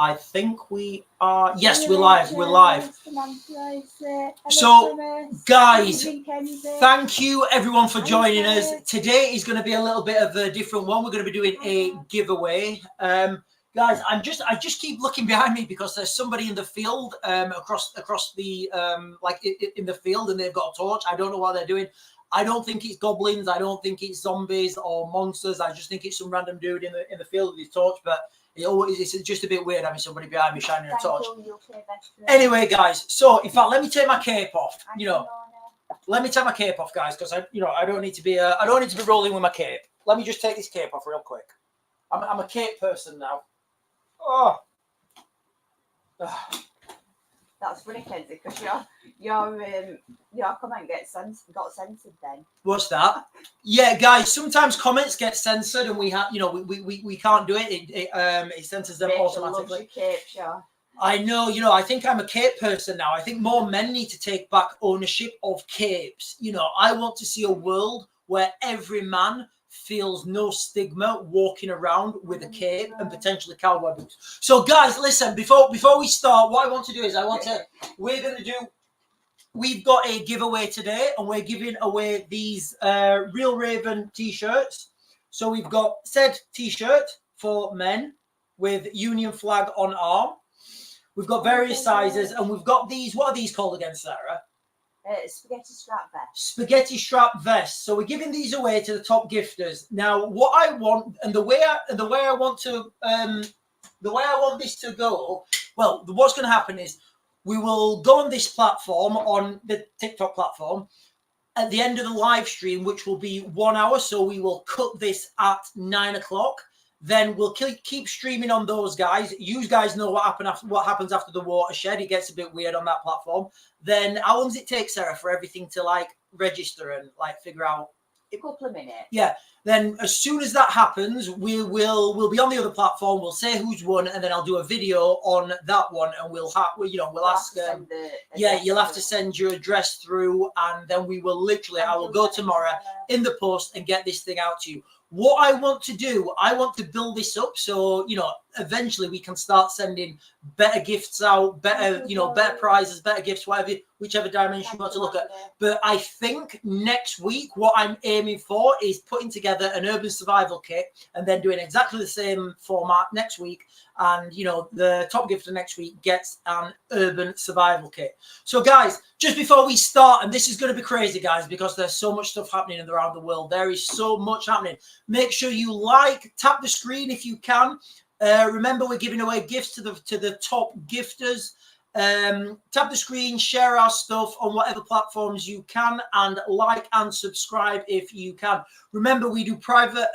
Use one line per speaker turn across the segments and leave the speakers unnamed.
I think we are. Yes, we're live. We're live. So, guys, thank you everyone for joining us. Today is going to be a little bit of a different one. We're going to be doing a giveaway. Guys, I just keep looking behind me because there's somebody in the field, across the like in the field, and they've got a torch. I don't know what they're doing. I don't think it's goblins. I don't think it's zombies or monsters. I just think it's some random dude in the field with his torch. But it's just a bit weird having somebody behind me shining a torch. Anyway, guys, so in fact, let me take my cape off. Let me take my cape off, guys, because I don't need to be rolling with my cape. Let me just take this cape off real quick. I'm a cape person now. Oh.
That's funny, Kenzie, because your comment got censored then.
What's that? Yeah, guys, sometimes comments get censored and we have, we can't do it. It censors them automatically.
Cape, sure.
I know, I think I'm a cape person now. I think more men need to take back ownership of capes. I want to see a world where every man feels no stigma walking around with a cape and potentially cowboy boots. So, guys, listen, before we start, what I want to do is we've got a giveaway today, and we're giving away these Real Raven t-shirts. So we've got said t-shirt for men with Union flag on arm. We've got various sizes, and we've got these. What are these called again, Sarah?
Spaghetti strap vest.
Spaghetti strap vest. So we're giving these away to the top gifters. Now, what I want, and the way I want this to go. Well, what's going to happen is we will go on this platform, on the TikTok platform, at the end of the live stream, which will be 1 hour. So we will cut this at 9 o'clock. Then we'll keep streaming on those guys. You guys know what happens after the watershed. It gets a bit weird on that platform. Then how long does it take, Sarah, for everything to register and figure out?
A couple of minutes.
Yeah. Then as soon as that happens, we'll be on the other platform. We'll say who's won, and then I'll do a video on that one, and we'll ask. You'll have to send your address through, and then we will I will go tomorrow in the post and get this thing out to you. What I want to do, I want to build this up so, eventually we can start sending better gifts out, better prizes, better gifts, whichever dimension you want to look at. But I think next week, what I'm aiming for is putting together an urban survival kit and then doing exactly the same format next week. And, the top gifter next week gets an urban survival kit. So, guys, just before we start, and this is going to be crazy, guys, because there's so much stuff happening around the world. There is so much happening. Make sure you tap the screen if you can. Remember, we're giving away gifts to the top gifters. Tap the screen, share our stuff on whatever platforms you can, and like and subscribe if you can. Remember, we do private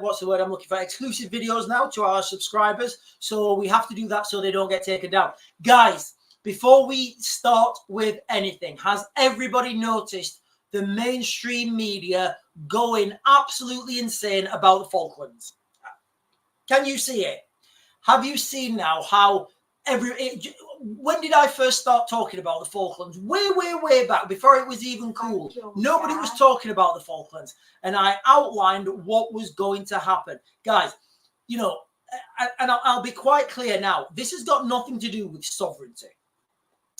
what's the word I'm looking for, exclusive videos now to our subscribers, so we have to do that so they don't get taken down. Guys, before we start with anything, has everybody noticed the mainstream media going absolutely insane about the Falklands? Can you see it? Have you seen now how when did I first start talking about the Falklands? Way back, before it was even cool. Nobody was talking about the Falklands. And I outlined what was going to happen. Guys, and I'll be quite clear now. This has got nothing to do with sovereignty.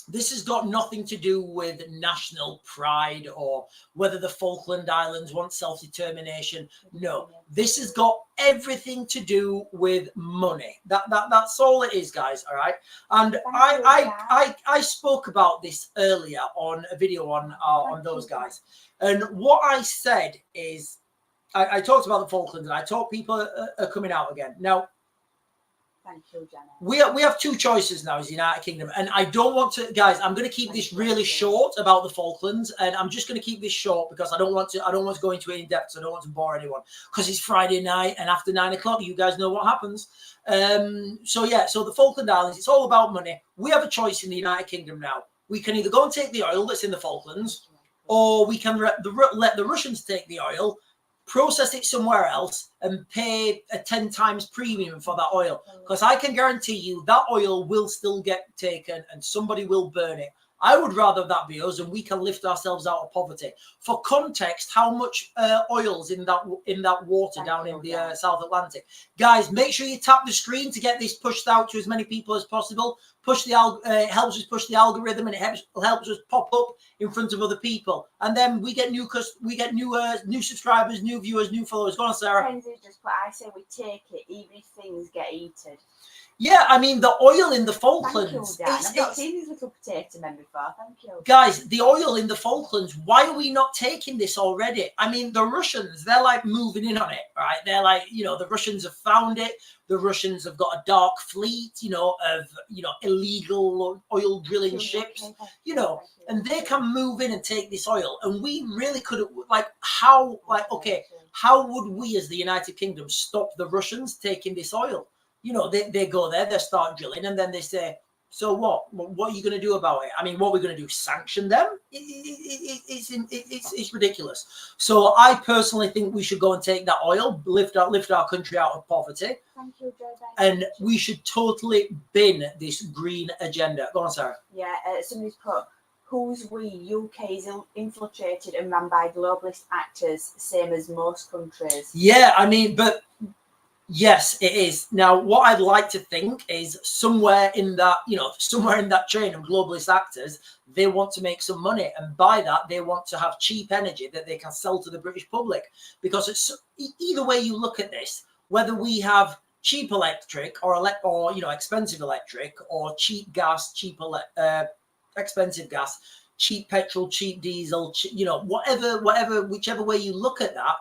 This has got nothing to do with national pride or whether the Falkland Islands want self-determination. No, this has got everything to do with money. That's all it is, guys. All right. And I spoke about this earlier on a video on those guys. And what I said is I talked about the Falklands, and I talked people are coming out again. Now,
thank you, Jenna.
We have two choices now as the United Kingdom, and I don't want to, guys. I'm going to keep this really short about the Falklands, and I'm just going to keep this short because I don't want to go into it in depth. So I don't want to bore anyone because it's Friday night, and after 9 o'clock, you guys know what happens. So the Falkland Islands, it's all about money. We have a choice in the United Kingdom now. We can either go and take the oil that's in the Falklands, or we can let the Russians take the oil, process it somewhere else, and pay a 10 times premium for that oil. Because I can guarantee you that oil will still get taken and somebody will burn it. I would rather that be us, and we can lift ourselves out of poverty. For context, how much oil's in that water down in the South Atlantic? Guys, make sure you tap the screen to get this pushed out to as many people as possible. Push the it helps us push the algorithm, and it helps us pop up in front of other people, and then we get new subscribers, new viewers, new followers. Go on, Sarah.
Kenzie just put, I say we take it even if things get heated.
Yeah, I mean, the oil in the Falklands.
Thank you, Dan. I've not seen these little potato men before. Thank you.
Guys, the oil in the Falklands, why are we not taking this already? I mean, the Russians, they're like moving in on it, right? They're like, the Russians have found it. The Russians have got a dark fleet, of, illegal oil drilling ships, and they can move in and take this oil. And we really could, how would we as the United Kingdom stop the Russians taking this oil? They go there, they start drilling, and then they say, so what? What are you going to do about it? I mean, what are we going to do? Sanction them? It's ridiculous. So I personally think we should go and take that oil, lift our country out of poverty.
Thank you, Joe.
And we should totally bin this green agenda. Go on, Sarah.
Yeah, somebody's put, who's we? UK is infiltrated and run by globalist actors, same as most countries.
Yeah, I mean, but... Yes, it is. Now, what I'd like to think is somewhere in that chain of globalist actors, they want to make some money. And by that, they want to have cheap energy that they can sell to the British public. Because it's either way you look at this, whether we have cheap electric or expensive electric, or cheap gas, expensive gas, cheap petrol, cheap diesel, whichever way you look at that,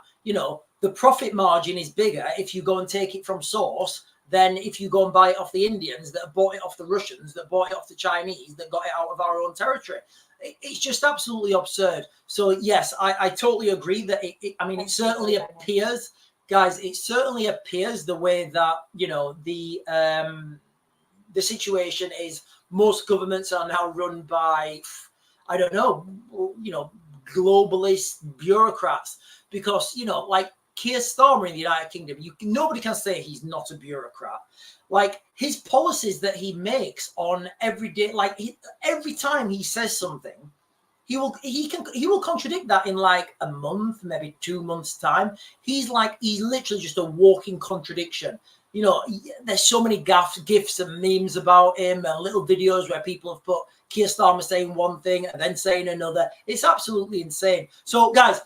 the profit margin is bigger if you go and take it from source than if you go and buy it off the Indians that have bought it off the Russians, that bought it off the Chinese, that got it out of our own territory. It's just absolutely absurd. So, yes, I totally agree that it certainly appears, guys, it certainly appears the way that, the situation is most governments are now run by, I don't know, globalist bureaucrats. Because, Keir Starmer in the United Kingdom, nobody can say he's not a bureaucrat. Like, his policies that he makes on every day, every time he says something, he will contradict that in like a month, maybe 2 months' time. He's literally just a walking contradiction. There's so many gifs and memes about him, and little videos where people have put Keir Starmer saying one thing and then saying another. It's absolutely insane. So, guys,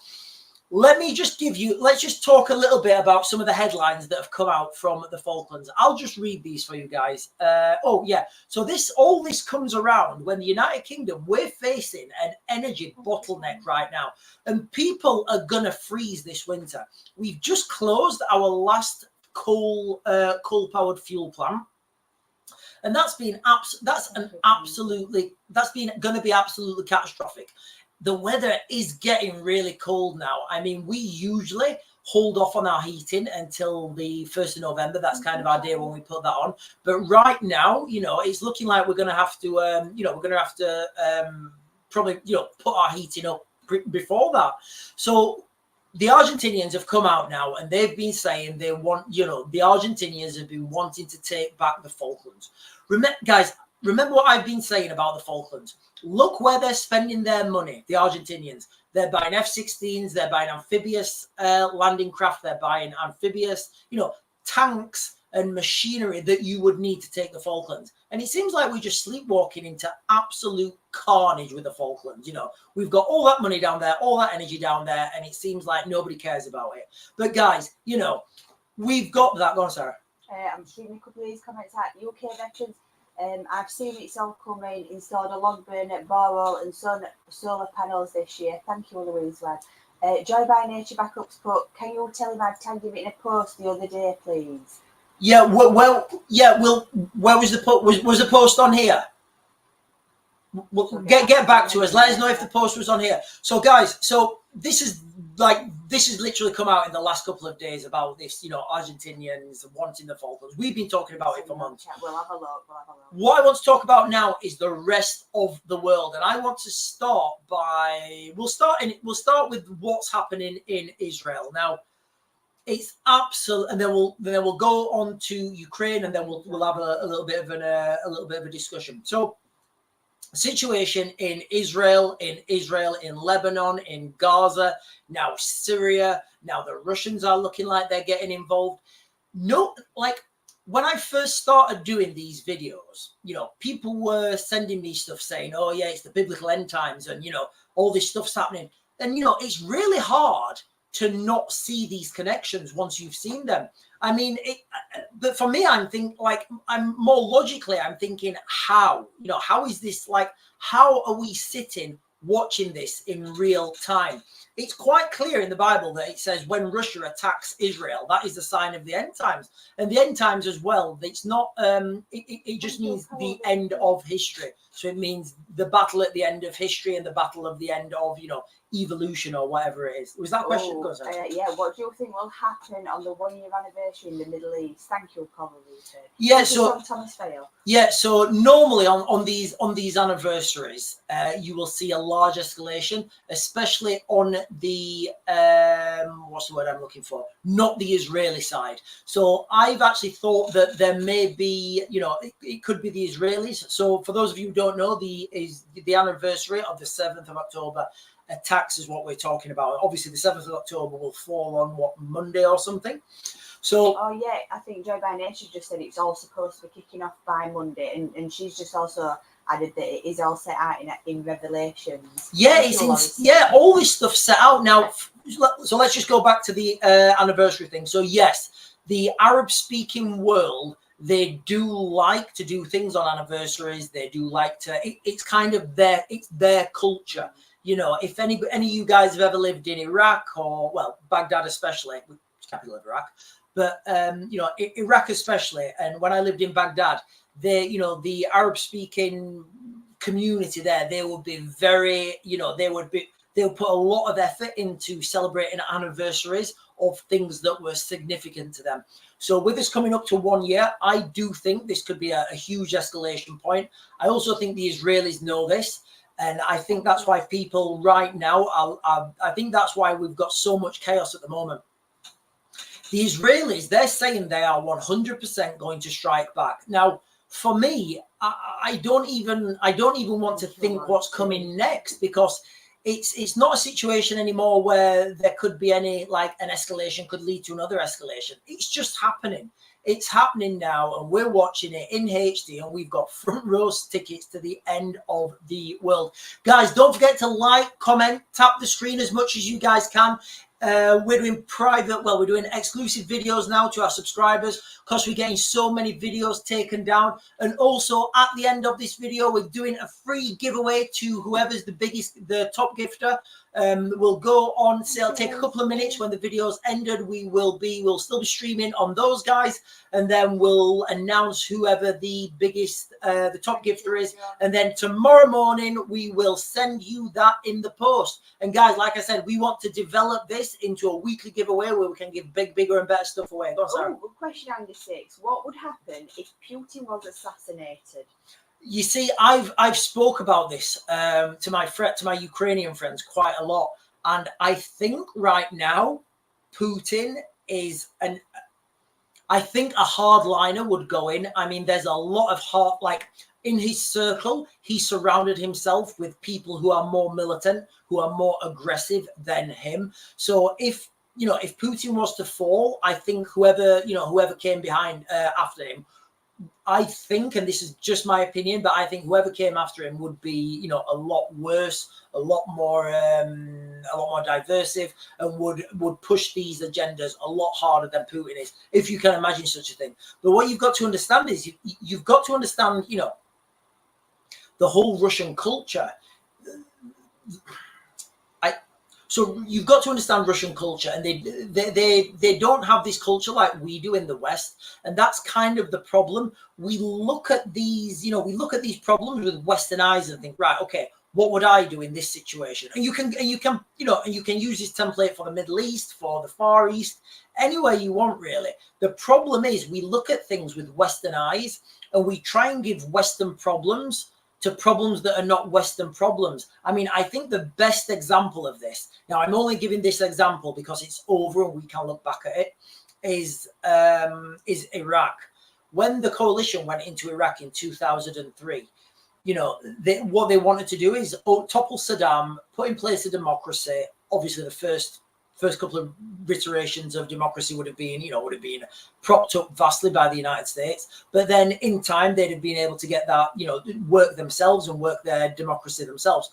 let's just talk a little bit about some of the headlines that have come out from the Falklands. I'll just read these for you guys. So all this comes around when the United Kingdom, we're facing an energy bottleneck right now, and people are gonna freeze this winter. We've just closed our last coal-powered fuel plant, and that's been going to be absolutely catastrophic. The weather is getting really cold now. I mean, we usually hold off on our heating until the 1st of November. That's kind of our day when we put that on. But right now, it's looking like we're going to have to, probably, put our heating up before that. So the Argentinians have come out now, and they've been saying they want, the Argentinians have been wanting to take back the Falklands. Remember what I've been saying about the Falklands. Look where they're spending their money, the Argentinians. They're buying F-16s, they're buying amphibious landing craft, they're buying amphibious, tanks and machinery that you would need to take the Falklands. And it seems like we're just sleepwalking into absolute carnage with the Falklands. We've got all that money down there, all that energy down there, and it seems like nobody cares about it. But guys, we've got that. Go on, Sarah.
I'm just reading a couple of these comments at UK veterans. I've seen it's all coming, installed a log burn at Borwell and solar panels this year. Thank you, Louise, lad. Joy by Nature Backups put, can you tell him I'd tagged him in a post the other day, please?
Yeah, where was the post? Was the post on here? Get back to us. Let us know if the post was on here. So, guys, this is literally come out in the last couple of days about this, Argentinians wanting the Falklands. We've been talking about it for months.
We'll have a look.
What I want to talk about now is the rest of the world, and I want to start we'll start with what's happening in Israel now. It's absolute, and then we'll go on to Ukraine, and then we'll have a little bit of a discussion. So, situation in Israel, in Lebanon, in Gaza, now Syria, now the Russians are looking like they're getting involved. No, like when I first started doing these videos, people were sending me stuff saying, oh yeah, it's the biblical end times and, all this stuff's happening. And, it's really hard to not see these connections once you've seen them. I mean, but for me, I'm thinking I'm more logically, I'm thinking how is this how are we sitting watching this in real time? It's quite clear in the Bible that it says when Russia attacks Israel, that is the sign of the end times. And the end times as well, it's not, it just means the end of history. So it means the battle at the end of history and the battle of the end of, evolution or whatever it is. Was that question?
Yeah, what do you think will happen on the 1 year anniversary in the Middle East? Thank you, probably.
Yeah, so
Thomas Fail.
Yeah, so normally on these anniversaries, you will see a large escalation, especially on the what's the word I'm looking for? Not the Israeli side. So I've actually thought that there may be, it could be the Israelis. So for those of you who don't know, the anniversary of the 7th of October attacks is what we're talking about. Obviously, the 7th of October will fall on Monday or something. So,
oh yeah, I think Joy by Nature just said it's all supposed to be kicking off by Monday, and she's just also added that it is all set out in Revelations.
Yeah, all this stuff set out now. So let's just go back to the anniversary thing. So yes, the Arab-speaking world, they do like to do things on anniversaries. They do like to. It's kind of their culture. If any of you guys have ever lived in Iraq or Baghdad especially, capital of Iraq. But, Iraq especially, and when I lived in Baghdad, the Arab-speaking community there, they would be very, they'll put a lot of effort into celebrating anniversaries of things that were significant to them. So with this coming up to 1 year, I do think this could be a huge escalation point. I also think the Israelis know this. And I think that's why people right now, I think that's why we've got so much chaos at the moment. The Israelis, they're saying they are 100% going to strike back. Now, for me, I don't even want to think what's coming next, because it's not a situation anymore where there could be an escalation could lead to another escalation. It's just happening. It's happening now, and we're watching it in HD, and we've got front row tickets to the end of the world. Guys, don't forget to like, comment, tap the screen as much as you guys can. We're doing exclusive videos now to our subscribers because we're getting so many videos taken down. And also at the end of this video, we're doing a free giveaway to whoever's the top gifter. We'll go on sale, take a couple of minutes. When the video's ended, we'll still be streaming on those guys, and then we'll announce whoever the top gifter is. And then tomorrow morning, we will send you that in the post. And guys, like I said, we want to develop this into a weekly giveaway where we can give bigger and better stuff away. Go on, Sarah.
Good question, Andy 6. What would happen if Putin was assassinated?
You see, I've spoke about this to my Ukrainian friends quite a lot, and I think right now Putin is I think a hardliner would go in. I mean, there's a lot of in his circle, he surrounded himself with people who are more militant, who are more aggressive than him. So if Putin was to fall, I think whoever came behind after him, I think, and this is just my opinion, but I think whoever came after him would be, a lot worse, a lot more diversive, and would push these agendas a lot harder than Putin is, if you can imagine such a thing. But what you've got to understand is you've got to understand, the whole Russian culture. So you've got to understand Russian culture, and they don't have this culture like we do in the West, and that's kind of the problem. We look at these problems with Western eyes and think, right, okay, what would I do in this situation? And you can use this template for the Middle East, for the Far East, anywhere you want, really. The problem is we look at things with Western eyes, and we try and give Western problems to problems that are not Western problems. I mean, I think the best example of this, now I'm only giving this example because it's over and we can look back at it, is Iraq. When the coalition went into Iraq in 2003, what they wanted to do is topple Saddam, put in place a democracy. Obviously, the first couple of iterations of democracy would have been propped up vastly by the United States. But then in time, they'd have been able to get that, work themselves and work their democracy themselves.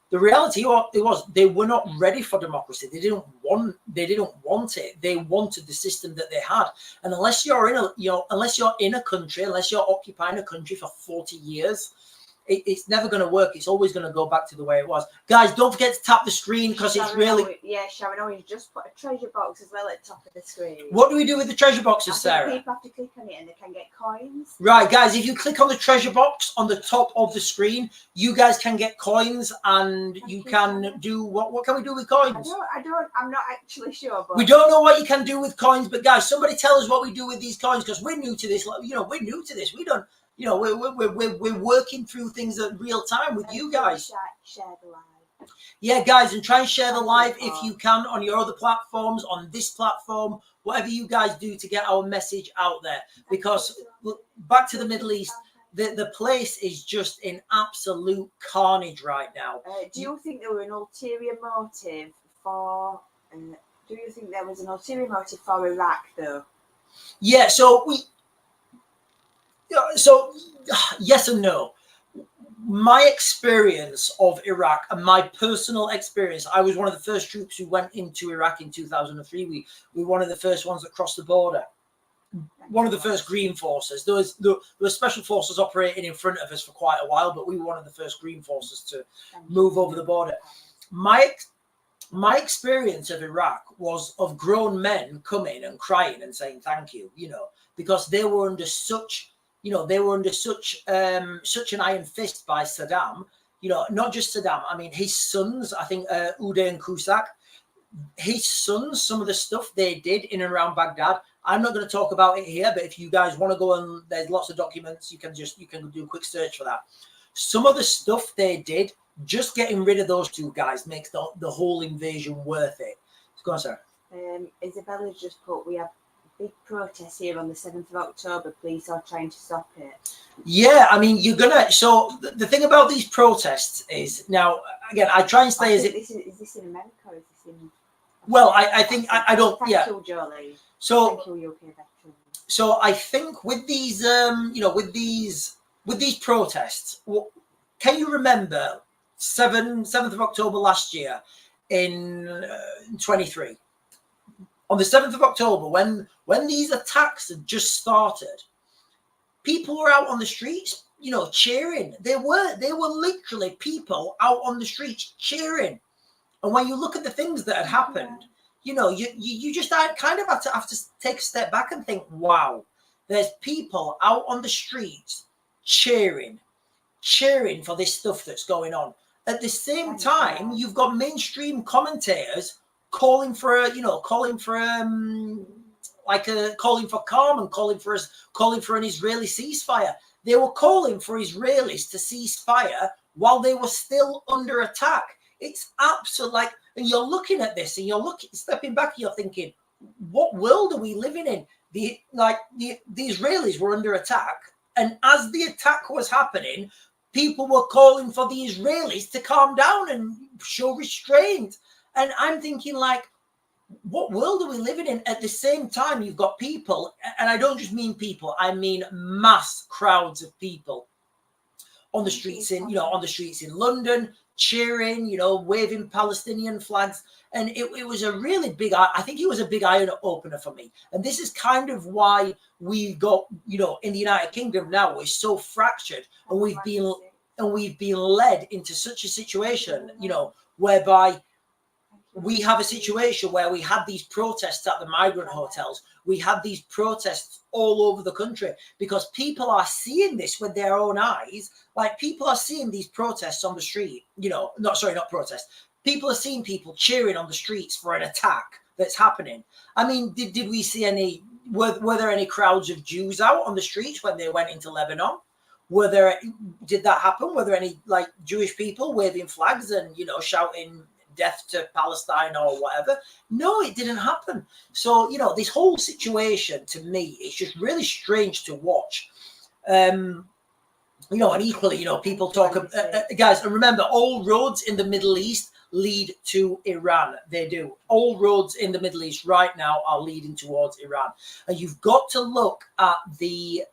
The reality was they were not ready for democracy. They didn't want it. They wanted the system that they had. And unless you're in a country, unless you're occupying a country for 40 years, it's never going to work. It's always going to go back to the way it was. Guys, don't forget to tap the screen because it's really...
Sharon always just put a treasure box as well at the top of the screen.
What do we do with the treasure boxes, Sarah?
People have to click on it and they can get coins.
Right, guys, if you click on the treasure box on the top of the screen, you guys can get coins and you can do... What can we do with coins?
I'm not actually sure. But...
We don't know what you can do with coins, but guys, somebody tell us what we do with these coins because we're new to this. We're new to this. We don't... we're working through things at real time with you guys.
Share the live.
Yeah, guys, and try and share the live if you can on your other platforms, on this platform, whatever you guys do to get our message out there. Because back to the Middle East, the place is just in absolute carnage right now.
Do you think there were an ulterior motive for? Do you think there was an ulterior motive for Iraq, though?
Yeah. So yes and no. My experience of Iraq and my personal experience, I was one of the first troops who went into Iraq in 2003. We were one of the first ones that crossed the border. One of the first green forces. There were special forces operating in front of us for quite a while, but we were one of the first green forces to move over the border. My experience of Iraq was of grown men coming and crying and saying thank you, because they were under such such an iron fist by Saddam, not just Saddam. I mean, his sons, I think Uday and Cusack, his sons, some of the stuff they did in and around Baghdad. I'm not going to talk about it here, but if you guys want to go and there's lots of documents, you can do a quick search for that. Some of the stuff they did, just getting rid of those two guys makes the whole invasion worth it. Go on, Sarah.
Isabella just put, we have big protests here on the 7th of October. Police are trying to stop it.
Yeah, I mean, so the thing about these protests is, now, again, I try and stay
is this in America or is this in...
Well, I think, I don't,
Thank
yeah.
you, Jolie.
So,
thank you, UK veteran.
So I think with these, with these protests, can you remember 7th of October last year in 23? On the 7th of October, when these attacks had just started, people were out on the streets, cheering. They were literally people out on the streets cheering. And when you look at the things that had happened, you just kind of have to take a step back and think, wow, there's people out on the streets cheering for this stuff that's going on. At the same time, you've got mainstream commentators calling for calm and calling for an Israeli ceasefire. They were calling for Israelis to cease fire while they were still under attack. It's absolute, and you're looking at this and you're stepping back, you're thinking, what world are we living in? The Israelis were under attack, and as the attack was happening, people were calling for the Israelis to calm down and show restraint. And I'm thinking, what world are we living in? At the same time, you've got people, and I don't just mean people, I mean mass crowds of people on the streets in London, cheering, waving Palestinian flags. And it was a really big, I think it was a big eye opener for me. And this is kind of why we got, in the United Kingdom now, we're so fractured, and we've been led into such a situation, whereby we have a situation where we had these protests at the migrant hotels. We had these protests all over the country because people are seeing this with their own eyes. People are seeing these protests on the street, not protests. People are seeing people cheering on the streets for an attack that's happening. I mean, did we see were there any crowds of Jews out on the streets when they went into Lebanon? Did that happen? Were there any Jewish people waving flags and, shouting death to Palestine or whatever? No, it didn't happen. So, this whole situation to me, it's just really strange to watch. And You know, and equally, you know, people talk, guys, and remember, all roads in the Middle East lead to Iran. They do. All roads in the Middle East right now are leading towards Iran. And you've got to look at the,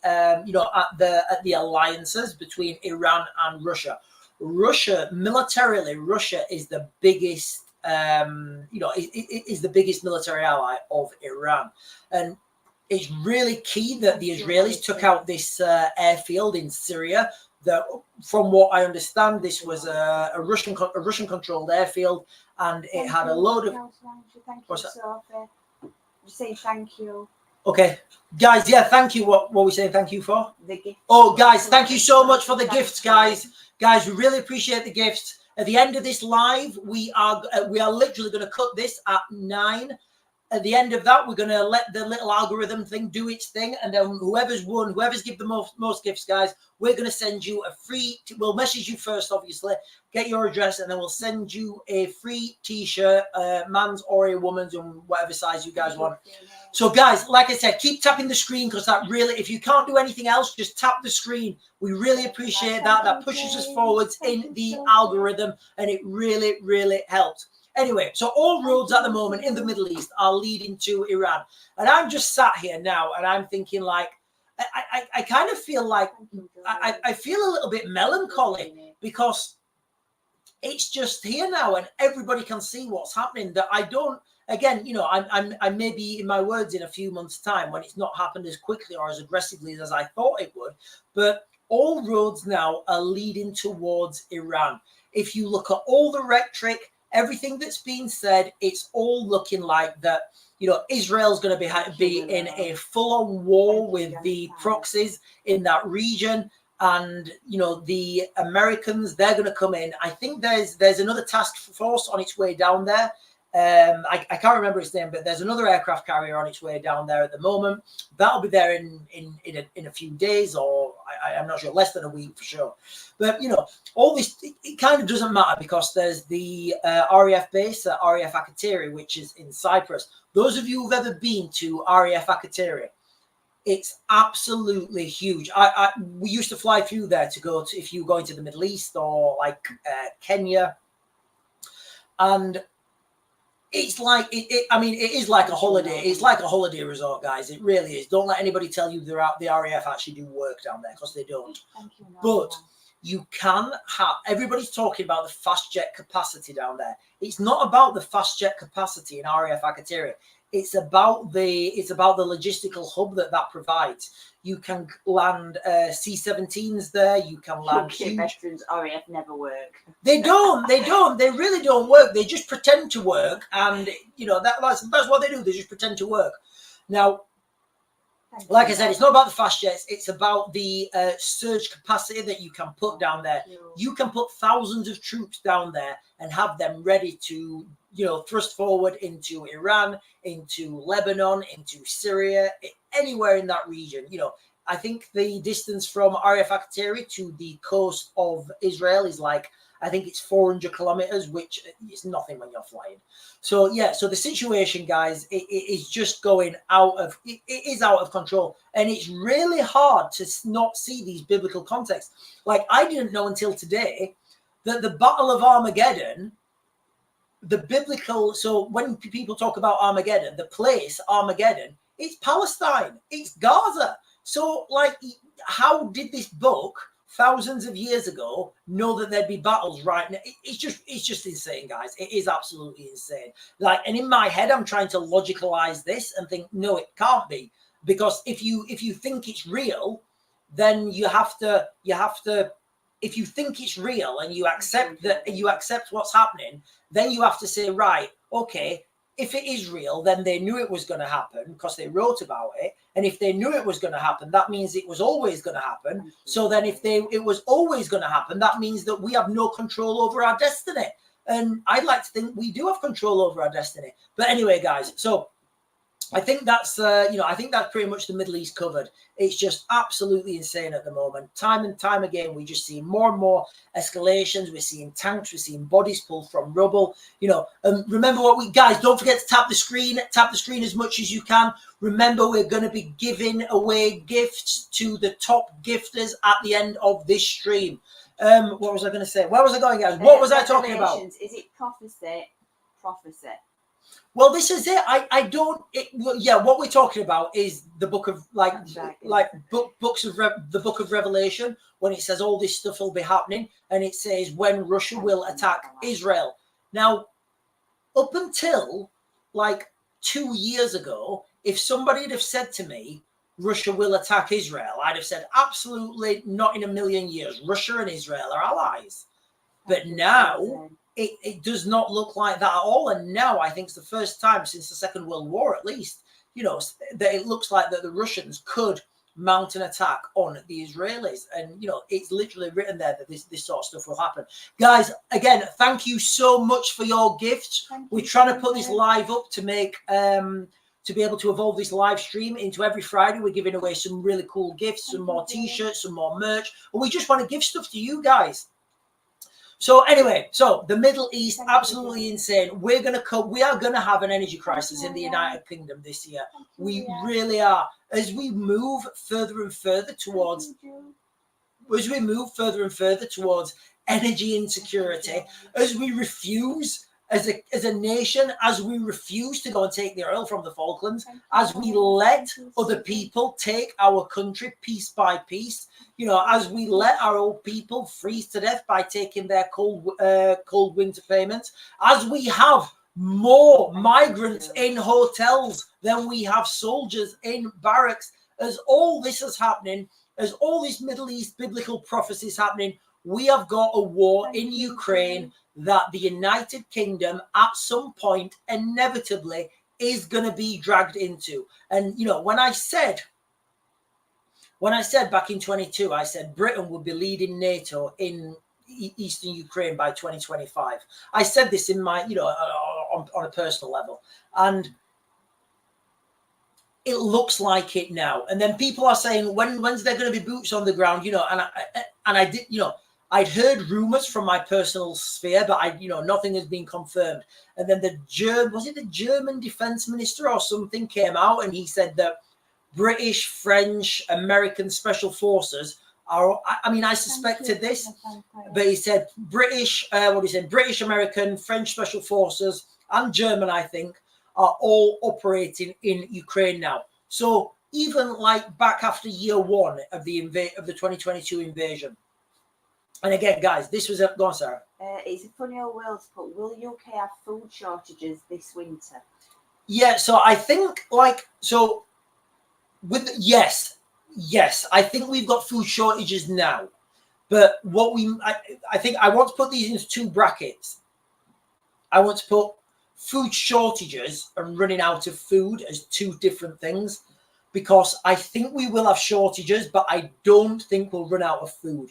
you know, at the alliances between Iran and Russia. Russia, militarily, Russia is the biggest, you know, is the biggest military ally of Iran. And it's really key that the Israelis took out this airfield in Syria. That, from what I understand, this was a Russian-controlled airfield, and it had a load of.
Thank you, Sophie. Just saying thank you.
Okay, guys. Yeah, thank you. What were we saying? Thank you for
the gift.
Oh, guys, thank you so much for the gifts, guys. Guys, we really appreciate the gifts. At the end of this live, we are literally going to cut this at 9. At the end of that, we're going to let the little algorithm thing do its thing. And then whoever's won, whoever's given the most gifts, guys, we're going to send you a free, we'll message you first, obviously, get your address, and then we'll send you a free t-shirt, man's or a woman's, and whatever size you guys want. So, guys, like I said, keep tapping the screen, because that really, if you can't do anything else, just tap the screen. We really appreciate that. That pushes us forwards in the algorithm, and it really, really helps. Anyway, so all roads at the moment in the Middle East are leading to Iran. And I'm just sat here now, and I'm thinking, like, I kind of feel like, I feel a little bit melancholy, because it's just here now, and everybody can see what's happening. That I don't, again, you know, I may be in my words in a few months' time when it's not happened as quickly or as aggressively as I thought it would. But all roads now are leading towards Iran. If you look at all the rhetoric, everything that's been said, it's all looking like that, you know, Israel's going to be in a full-on war with the proxies in that region. And, you know, the Americans, they're going to come in. I think there's another task force on its way down there. I can't remember its name, but there's another aircraft carrier on its way down there at the moment. That'll be there in a few days, or I'm not sure, less than a week for sure. But, you know, all this, it kind of doesn't matter, because there's the RAF base at RAF Akrotiri, which is in Cyprus. Those of you who've ever been to RAF Akrotiri, it's absolutely huge. We used to fly through there to go to, if you go into the Middle East or like Kenya, and it's like I mean, it is like a holiday. It's like a holiday resort, guys. It really is. Don't let anybody tell you the RAF actually do work down there, because they don't. But you can have, everybody's talking about the fast jet capacity down there. It's not about the fast jet capacity in RAF Akrotiri. It's about the logistical hub that provides. You can land C-17s there. You can land
huge veterans. RAF never work.
They don't. They really don't work. They just pretend to work, and you know that's what they do. They just pretend to work. Now, like I said, it's not about the fast jets. It's about the surge capacity that you can put down there. You can put thousands of troops down there and have them ready to, you know, thrust forward into Iran, into Lebanon, into Syria, anywhere in that region. You know, I think the distance from RAF Akrotiri to the coast of Israel is like, I think it's 400 kilometers, which is nothing when you're flying. So, yeah, so the situation, guys, it is just going it is out of control. And it's really hard to not see these biblical contexts. Like, I didn't know until today that the Battle of Armageddon, the biblical, so when people talk about Armageddon, the place Armageddon, it's Palestine, it's Gaza. So, like, how did this book thousands of years ago know that there'd be battles right now? It's just insane, guys. It is absolutely insane. Like, and in my head, I'm trying to logicalize this and think, no, it can't be, because if you think it's real, then you have to. If you think it's real and you accept what's happening, then you have to say, right, okay, if it is real, then they knew it was going to happen because they wrote about it. And if they knew it was going to happen, that means it was always going to happen. So then if it was always going to happen, that means that we have no control over our destiny. And I'd like to think we do have control over our destiny. But anyway, guys, so I think that's I think that's pretty much the Middle East covered. It's just absolutely insane at the moment. Time and time again, we just see more and more escalations. We're seeing tanks, we're seeing bodies pulled from rubble. Remember what we guys, don't forget to tap the screen as much as you can. Remember, we're going to be giving away gifts to the top gifters at the end of this stream. What was I going to say? Where was I going, guys? What was I talking about?
Is it prophecy? Prophecy.
Well, this is it. What we're talking about is the book of the book of Revelation, when it says all this stuff will be happening, and it says when Russia will attack Israel. Now, up until like 2 years ago, if somebody had have said to me, Russia will attack Israel, I'd have said, absolutely not in a million years. Russia and Israel are allies. But now it does not look like that at all. And now I think it's the first time since the Second World War, at least, that it looks like that the Russians could mount an attack on the Israelis. And, it's literally written there that this sort of stuff will happen. Guys, again, thank you so much for your gifts. We're trying to put this live up to make... to be able to evolve this live stream into every Friday. We're giving away some really cool gifts, some more t-shirts, some more merch. And we just want to give stuff to you guys. So anyway, the Middle East, absolutely insane. We are going to have an energy crisis in the United Kingdom this year. We really are. As we move further and further towards energy insecurity, as we refuse as a nation, as we refuse to go and take the oil from the Falklands, as we let other people take our country piece by piece, as we let our old people freeze to death by taking their cold winter payments, as we have more migrants in hotels than we have soldiers in barracks, as all this is happening, as all these Middle East biblical prophecies happening, we have got a war in Ukraine that the United Kingdom at some point inevitably is going to be dragged into. And, when I said back in 22, I said Britain would be leading NATO in Eastern Ukraine by 2025. I said this in my, on a personal level. And it looks like it now. And then people are saying, when's there going to be boots on the ground? And I did, I'd heard rumors from my personal sphere, but nothing has been confirmed. And then the German defense minister or something came out, and he said that British, French, American special forces are, I suspected this, but he said British, British, American, French special forces and German, I think, are all operating in Ukraine now. So even like back after year one of the 2022 invasion. And again, guys, this was go on, Sarah.
It's a funny old world, but will UK have food shortages this winter?
Yeah, so I think yes, I think we've got food shortages now. But I think I want to put these into two brackets. I want to put food shortages and running out of food as two different things, because I think we will have shortages, but I don't think we'll run out of food.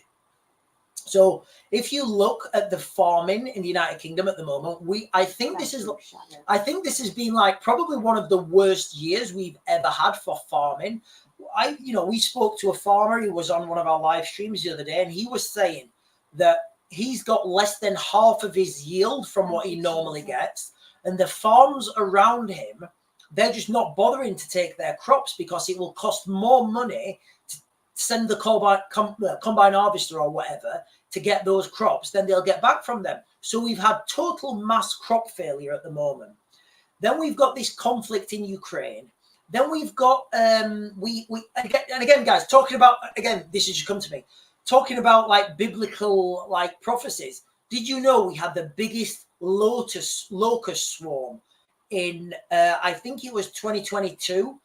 So if you look at the farming in the United Kingdom at the moment, I think this has been like probably one of the worst years we've ever had for farming. We spoke to a farmer who was on one of our live streams the other day, and he was saying that he's got less than half of his yield from what he normally gets. And the farms around him, they're just not bothering to take their crops because it will cost more money to send the combine harvester or whatever to get those crops than they'll get back from them. So we've had total mass crop failure at the moment. Then we've got this conflict in Ukraine. Then we've got again, guys, talking about, again, this has just come to me, talking about like biblical like prophecies. Did you know we had the biggest locust swarm in I think it was 2022,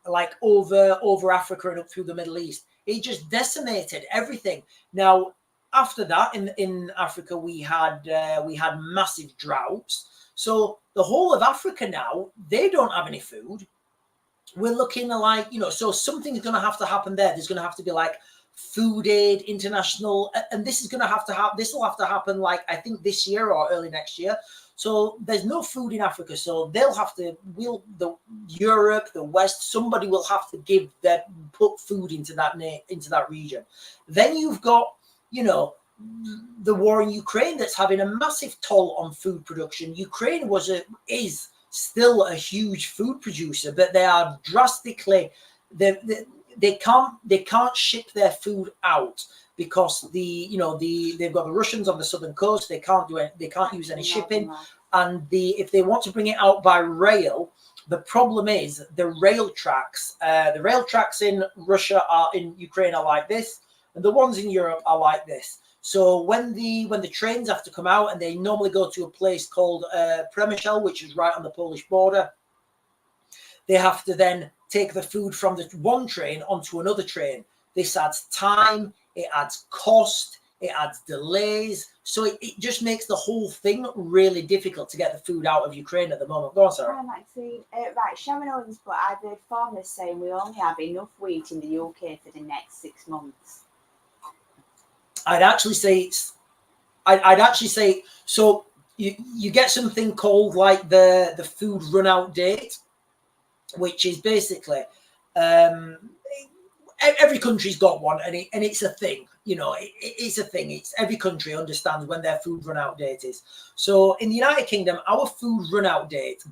like over Africa and up through the Middle East? It just decimated everything. Now, after that, in Africa, we had massive droughts. So the whole of Africa now, they don't have any food. We're looking like, so something's going to have to happen there. There's going to have to be like food aid, international, and this is going to have to happen. This will have to happen like, I think this year or early next year. So there's no food in Africa. So they'll have to, Europe, the West, somebody will have to put food into that region. Then you've got, you know, the war in Ukraine that's having a massive toll on food production. Ukraine is still a huge food producer, but they are drastically, they can't ship their food out because they've got the Russians on the southern coast. They can't use any shipping, and if they want to bring it out by rail, the problem is the rail tracks. The rail tracks in Ukraine are like this, and the ones in Europe are like this. So when the trains have to come out, and they normally go to a place called Przemysl, which is right on the Polish border, they have to then take the food from the one train onto another train. This adds time, it adds cost, it adds delays. So it just makes the whole thing really difficult to get the food out of Ukraine at the moment. Go on, Sarah.
Hi, Maxine. Right, Sharon Owens, but I've heard farmers saying we only have enough wheat in the UK for the next 6 months.
I'd actually say so. You get something called like the food run out date, which is basically every country's got one, and it's a thing. You know, it's a thing. It's every country understands when their food run out date is. So in the United Kingdom, our food run out date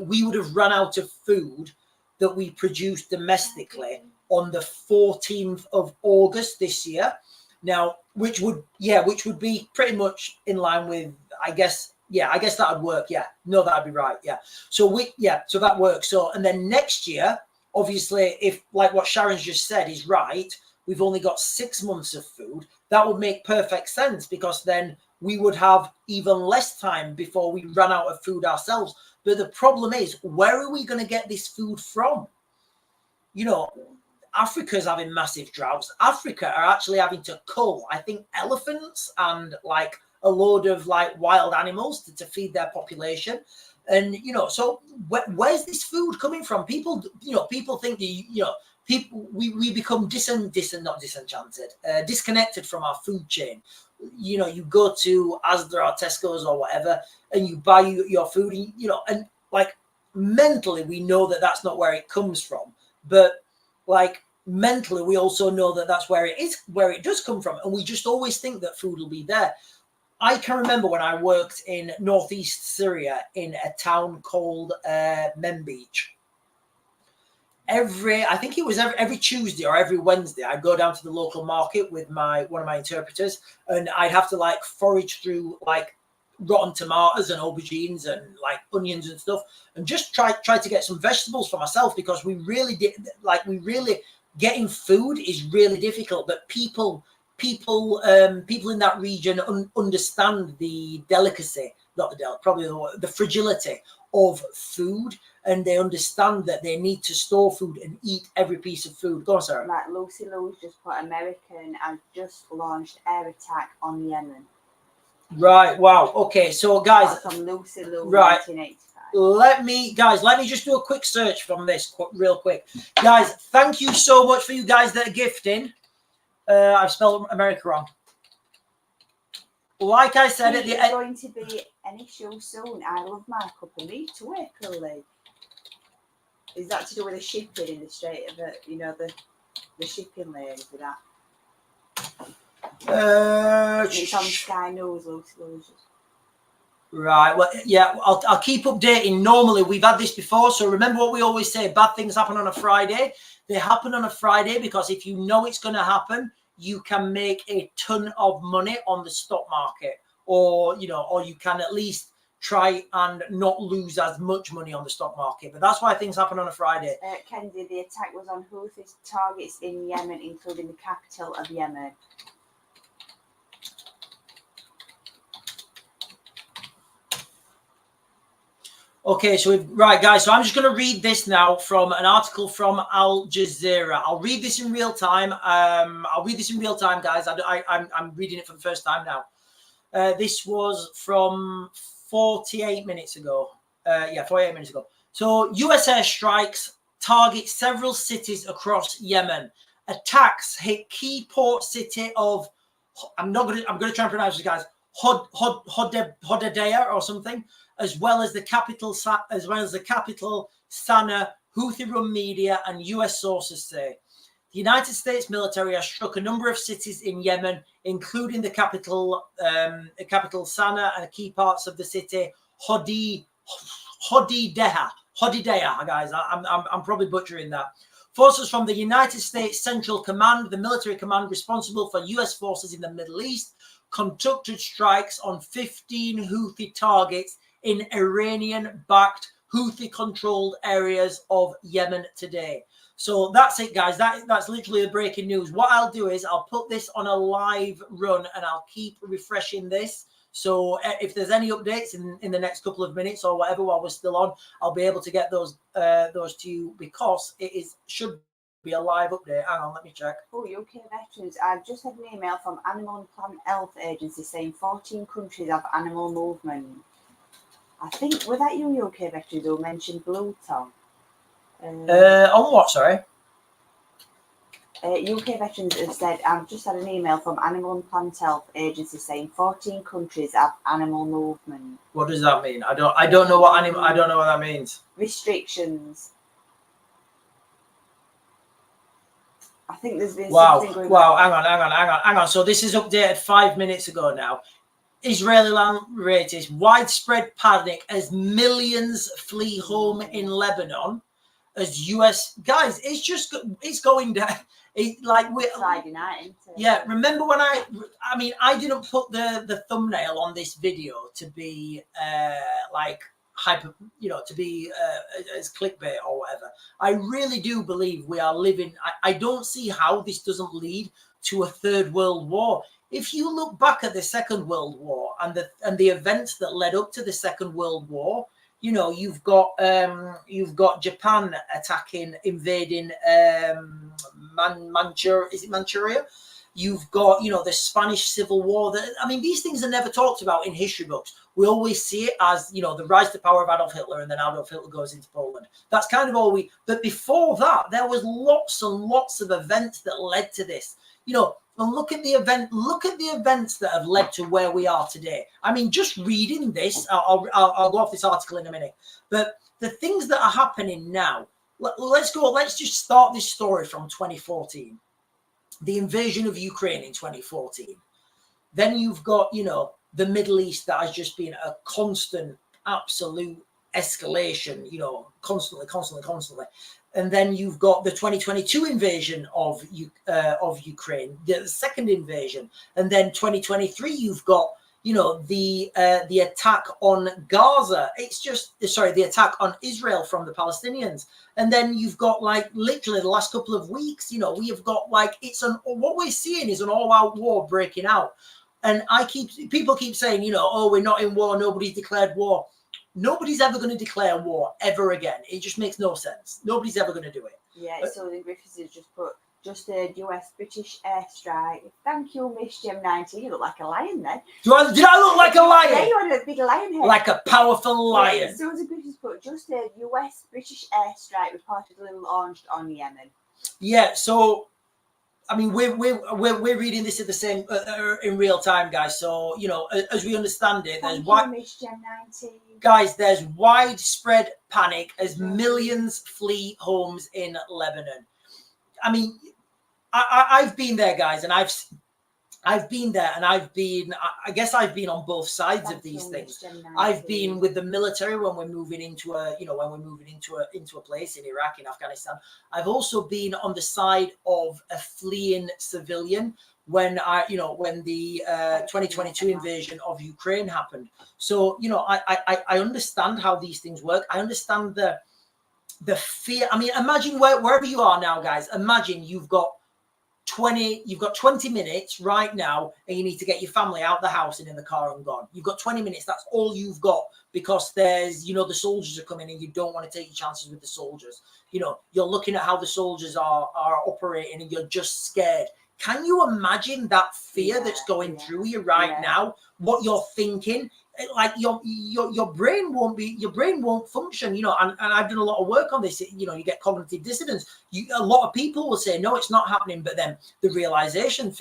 we would have run out of food that we produced domestically on the 14th of August this year. Now, which would be pretty much in line with, I guess that would work. Yeah, no, that'd be right. Yeah. So that works. So, and then next year, obviously, if like what Sharon's just said is right, we've only got 6 months of food. That would make perfect sense, because then we would have even less time before we run out of food ourselves. But the problem is, where are we going to get this food from? You know, Africa's having massive droughts. Africa are actually having to cull, I think, elephants and like a load of like wild animals to feed their population. And, you know, so where's this food coming from? People think we become disconnected from our food chain. You know, you go to Asda or Tesco's or whatever, and you buy your food, and, you know, and like mentally we know that that's not where it comes from, but like mentally we also know that that's where it does come from, and we just always think that food will be there. I can remember when I worked in northeast Syria in a town called Manbij. I think it was every Tuesday or every Wednesday, I'd go down to the local market with one of my interpreters, and I'd have to like forage through like rotten tomatoes and aubergines and like onions and stuff, and just try to get some vegetables for myself, because we really getting food is really difficult. But people in that region understand the delicacy, the fragility of food, and they understand that they need to store food and eat every piece of food. Go on, Sarah.
Like Lucy Lou's just put, American have just launched air attack on Yemen.
Right. Wow. Okay. So, guys,
that's from Lucy Lou,
right.
1985.
Let me just do a quick search from this real quick. Guys, thank you so much for you guys that are gifting. I've spelled America wrong. Like I said, at the end,
going to be an issue soon. I love my cup of meat to work early. Is that to do with the shipping in the Strait of the shipping lanes with that? It's on Sky News, Lucy.
Right. Well, yeah, I'll keep updating. Normally, we've had this before. So remember what we always say, bad things happen on a Friday. They happen on a Friday because if you know it's going to happen, you can make a ton of money on the stock market, or you can at least try and not lose as much money on the stock market. But that's why things happen on a Friday.
Kendi, the attack was on Houthi targets in Yemen, including the capital of Yemen.
Okay, right, guys. So I'm just going to read this now from an article from Al Jazeera. I'll read this in real time. Guys. I'm reading it for the first time now. This was from 48 minutes ago. 48 minutes ago. So US airstrikes target several cities across Yemen. Attacks hit key port city of, I'm going to try and pronounce this, guys, Hodeidah or something, as well as the capital Sana'a, Houthi-run media and US sources say. The United States military has struck a number of cities in Yemen, including the capital Sana'a and key parts of the city Hodeidah, guys. I'm probably butchering that. Forces from the United States Central Command, the military command responsible for US forces in the Middle East, conducted strikes on 15 Houthi targets in Iranian-backed, Houthi-controlled areas of Yemen today. So that's it, guys. That's literally the breaking news. What I'll do is I'll put this on a live run and I'll keep refreshing this. So if there's any updates in the next couple of minutes or whatever while we're still on, I'll be able to get those to you, because it should be a live update. Hang on, let me check.
Oh, UK veterans. I've just had an email from Animal and Plant Health Agency saying 14 countries have animal movement. I think, was that you, UK veterans, who mentioned blue tongue?
On what, sorry?
UK veterans have said, I've just had an email from Animal and Plant Health Agency saying 14 countries have animal movement.
What does that mean? I don't know what that means.
Restrictions. I think there's been
something going on. Hang on. So this is updated 5 minutes ago now. Israeli land raiders, widespread panic as millions flee home in Lebanon. As US guys, it's going down. It's like we're
Friday night.
Yeah, remember when I didn't put the thumbnail on this video to be like hyper, to be as clickbait or whatever. I really do believe we are living. I don't see how this doesn't lead to a third world war. If you look back at the Second World War and the events that led up to the Second World War, you've got Japan invading Manchuria. Is it Manchuria? You've got the Spanish Civil War. These things are never talked about in history books. We always see it as the rise to power of Adolf Hitler, and then Adolf Hitler goes into Poland. That's kind of all we. But before that, there was lots and lots of events that led to this. And look at the events that have led to where we are today. Just reading this, I'll go off this article in a minute. But the things that are happening now, let's just start this story from 2014. The invasion of Ukraine in 2014. Then you've got, the Middle East that has just been a constant, absolute escalation, constantly. And then you've got the 2022 invasion of Ukraine, the second invasion. And then 2023, you've got, the attack on Gaza. The attack on Israel from the Palestinians. And then you've got literally the last couple of weeks, we have got what we're seeing is an all-out war breaking out. And people keep saying, we're not in war, nobody's declared war. Nobody's ever going to declare war ever again. It just makes no sense. Nobody's ever going to do it.
Yeah, so the Griffiths has just a US-British airstrike. Thank you, Miss Gem 19. You look like a lion then.
Did I look like a lion?
Yeah, you had a big lion head.
Like a powerful lion.
Yeah, so the Griffiths put just a US-British airstrike reportedly launched on Yemen.
Yeah, so we're reading this at the same in real time, guys. So as we understand it, there's widespread panic as millions flee homes in Lebanon. I've been there, guys, and I've been there, and I guess I've been on both sides of these things. I've been with the military when we're moving into a place in Iraq, in Afghanistan. I've also been on the side of a fleeing civilian when the 2022 invasion of Ukraine happened. So I understand how these things work. I understand the fear. Imagine wherever you are now, guys. Imagine you've got 20 minutes right now, and you need to get your family out the house and in the car and gone. You've got 20 minutes. That's all you've got, because there's, the soldiers are coming and you don't want to take your chances with the soldiers. You're looking at how the soldiers are operating and you're just scared. Can you imagine that fear that's going through you right now? What you're thinking? Like your brain won't function, and I've done a lot of work on this. You get cognitive dissonance. A lot of people will say, no, it's not happening, but then the realization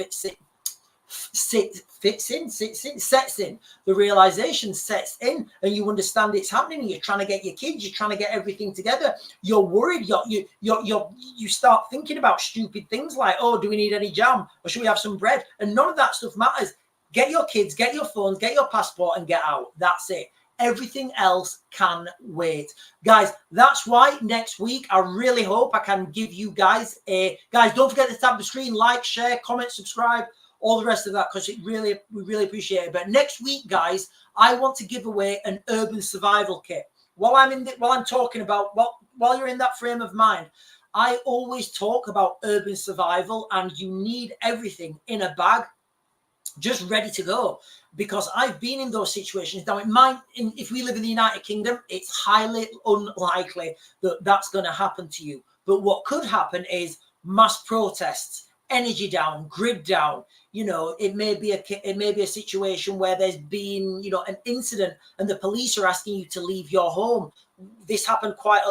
sets in, the realization sets in, and you understand it's happening. You're trying to get your kids, you're trying to get everything together. You're worried. You start thinking about stupid things like, oh, do we need any jam, or should we have some bread? And none of that stuff matters. Get your kids, get your phones, get your passport, and get out. That's it. Everything else can wait. Guys, that's why next week I really hope I can give you guys guys, don't forget to tap the screen, like, share, comment, subscribe, all the rest of that, because we really appreciate it. But next week, guys, I want to give away an urban survival kit. While I'm talking about, while you're in that frame of mind, I always talk about urban survival, and you need everything in a bag, just ready to go, because I've been in those situations. Now, if we live in the United Kingdom, it's highly unlikely that that's going to happen to you. But what could happen is mass protests, energy down, grid down. You know, it may be a situation where there's been, you know, an incident and the police are asking you to leave your home. This happened quite,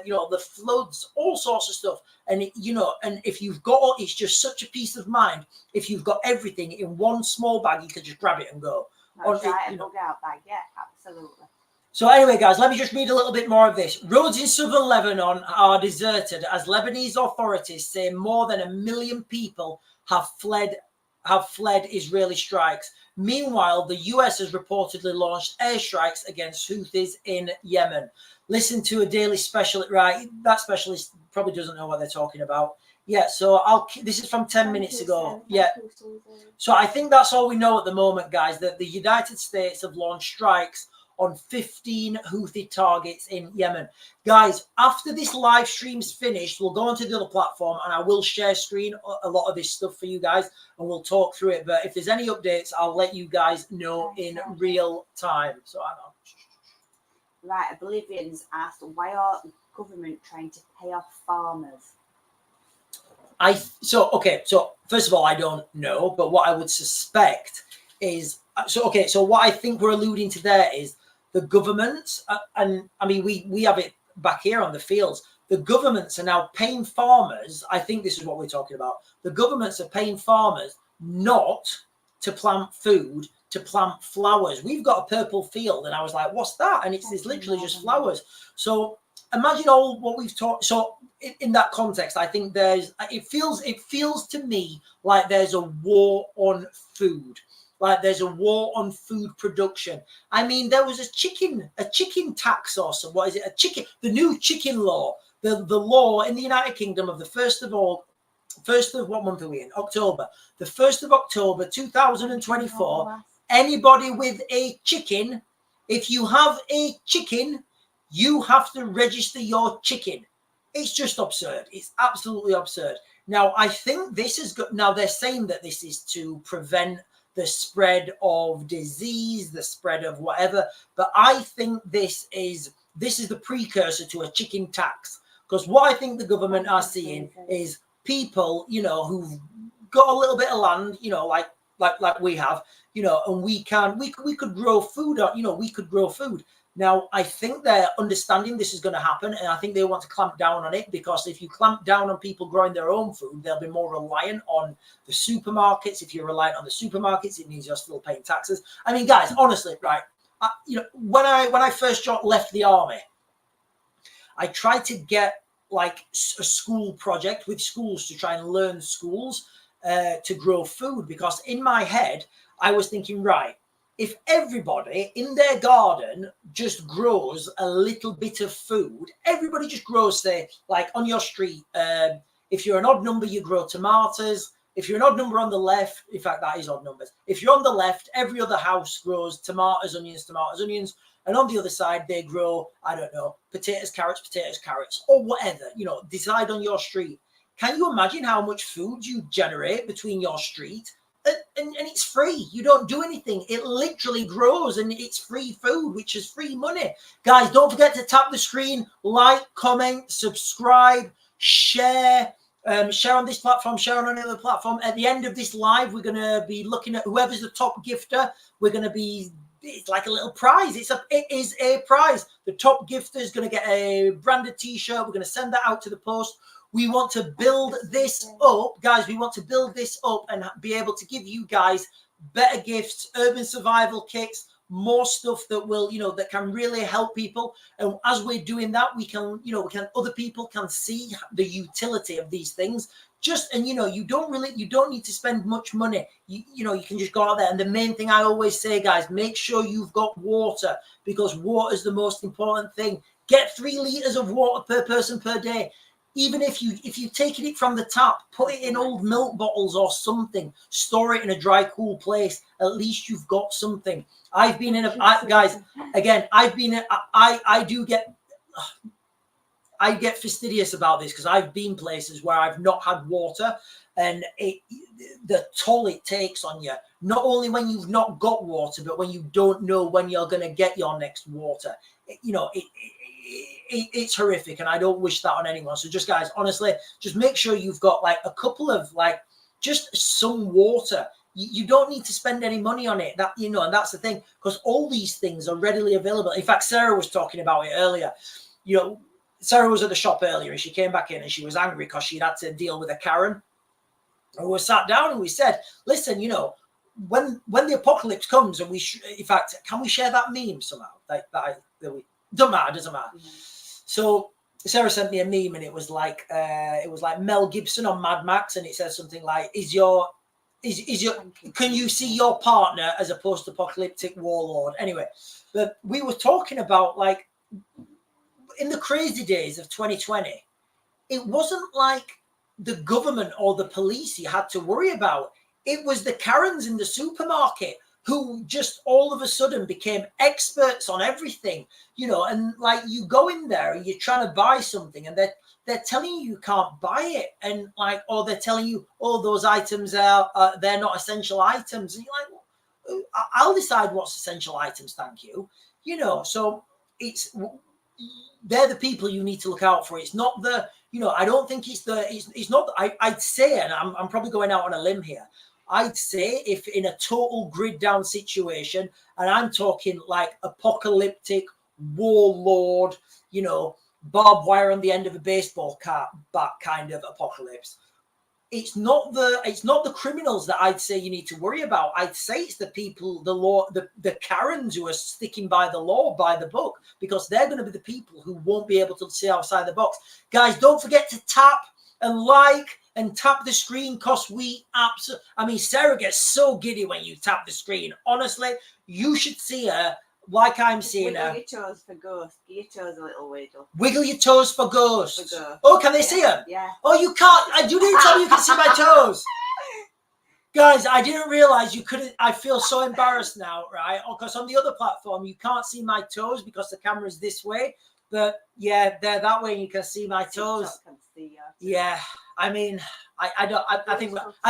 you know, the floods, all sorts of stuff. And, you know, and if you've got, it's just such a peace of mind. If you've got everything in one small bag, you can just grab it and go.
That's right, a bug out bag, yeah, absolutely.
So anyway, guys, let me just read a little bit more of this. Roads in southern Lebanon are deserted as Lebanese authorities say more than 1 million people have fled Israeli strikes. Meanwhile, the US has reportedly launched airstrikes against Houthis in Yemen. Listen to a daily specialist, right? That specialist probably doesn't know what they're talking about. Yeah, so this is from 10 minutes ago. Yeah. So I think that's all we know at the moment, guys, that the United States have launched strikes on 15 Houthi targets in Yemen. Guys, after this live stream's finished, we'll go onto the other platform and I will share screen a lot of this stuff for you guys and we'll talk through it. But if there's any updates, I'll let you guys know in real time. So hang on.
Right, Oblivions asked, why are the government trying to pay off farmers?
So first of all, I don't know, but what I would suspect is, so what I think we're alluding to there is the governments, and I mean, we have it back here on the fields. The governments are now paying farmers. I think this is what we're talking about. The governments are paying farmers not to plant food, to plant flowers. We've got a purple field, and I was like, "What's that?" And it's literally just flowers. So imagine all what we've talked. So in that context, I think it feels to me like there's a war on food. Like there's a war on food production. I mean, there was a chicken tax or some, what is it? The new chicken law, the law in the United Kingdom of the first of what month are we in? October. The 1st of October, 2024. Anybody with a chicken, if you have a chicken, you have to register your chicken. It's just absurd. It's absolutely absurd. Now, I think this is good. Now they're saying that this is to prevent the spread of disease, the spread of whatever. But I think this is the precursor to a chicken tax. Because what I think the government are seeing is people, you know, who've got a little bit of land, you know, like we have, you know, and we could grow food, you know, we could grow food. Now, I think they're understanding this is going to happen, and I think they want to clamp down on it, because if you clamp down on people growing their own food, they'll be more reliant on the supermarkets. If you're reliant on the supermarkets, it means you're still paying taxes. I mean, guys, honestly, right? You know, when I first left the army, I tried to get like a school project with schools to try and learn schools to grow food, because in my head, I was thinking, right, if everybody in their garden just grows a little bit of food, everybody just grows, say, like on your street, if you're an odd number, you grow tomatoes. If you're an odd number on the left, in fact, that is odd numbers. If you're on the left, every other house grows tomatoes, onions. And on the other side, they grow, I don't know, potatoes, carrots, or whatever, you know, decide on your street. Can you imagine how much food you generate between your street? And it's free. You don't do anything. It literally grows and it's free food, which is free money. Guys, don't forget to tap the screen, like, comment, subscribe, share. Share on this platform, share on another platform. At the end of this live, we're going to be looking at whoever's the top gifter. We're going to be, it's like a little prize. It is a prize. The top gifter is going to get a branded t-shirt. We're going to send that out to the post. We want to build this up, guys. We want to build this up and be able to give you guys better gifts, urban survival kits, more stuff that will, that can really help people. And as we're doing that, we can, other people can see the utility of these things. You don't need to spend much money. You can just go out there. And the main thing I always say, guys, make sure you've got water, because water is the most important thing. Get 3 liters of water per person per day. Even if you're taking it from the tap, put it in old milk bottles or something, store it in a dry, cool place. At least you've got something. I get fastidious about this, because I've been places where I've not had water, and the toll it takes on you, not only when you've not got water, but when you don't know when you're going to get your next water. It's horrific, and I don't wish that on anyone. So just, guys, honestly, just make sure you've got like a couple of just some water. You don't need to spend any money on it. And that's the thing, because all these things are readily available. In fact, Sarah was talking about it earlier. Sarah was at the shop earlier, and she came back in and she was angry because she'd had to deal with a Karen. And we sat down and we said, listen, when the apocalypse comes, and in fact, can we share that meme somehow? Doesn't matter. Mm-hmm. So Sarah sent me a meme, and it was like Mel Gibson on Mad Max, and it says something like, can you see your partner as a post-apocalyptic warlord? Anyway, but we were talking about, like, in the crazy days of 2020, it wasn't like the government or the police you had to worry about. It was the Karens in the supermarket who just all of a sudden became experts on everything, and like, you go in there and you're trying to buy something, and they're telling you can't buy it, and or they're telling you, oh, those items they're not essential items, and you're like, I'll decide what's essential items, thank you. So they're the people you need to look out for. It's not the, I don't think it's not, I'd say, and I'm probably going out on a limb here, I'd say if in a total grid down situation, and I'm talking like apocalyptic warlord, barbed wire on the end of a baseball bat kind of apocalypse, it's not the criminals that I'd say you need to worry about. I'd say it's the people, the Karens who are sticking by the law, by the book, because they're going to be the people who won't be able to see outside the box. Guys, don't forget to tap and like and tap the screen, because Sarah gets so giddy when you tap the screen. Honestly, you should see her like I'm seeing her.
Wiggle your toes for ghost. Give your toes a little wiggle.
Wiggle your toes for ghost. Oh, can they see them?
Yeah.
Oh, you can't. You didn't tell me you can see my toes. Guys, I didn't realize you couldn't. I feel so embarrassed now, right? Because on the other platform, you can't see my toes because the camera's this way. But yeah, they're that way, and you can see my toes. Yeah. I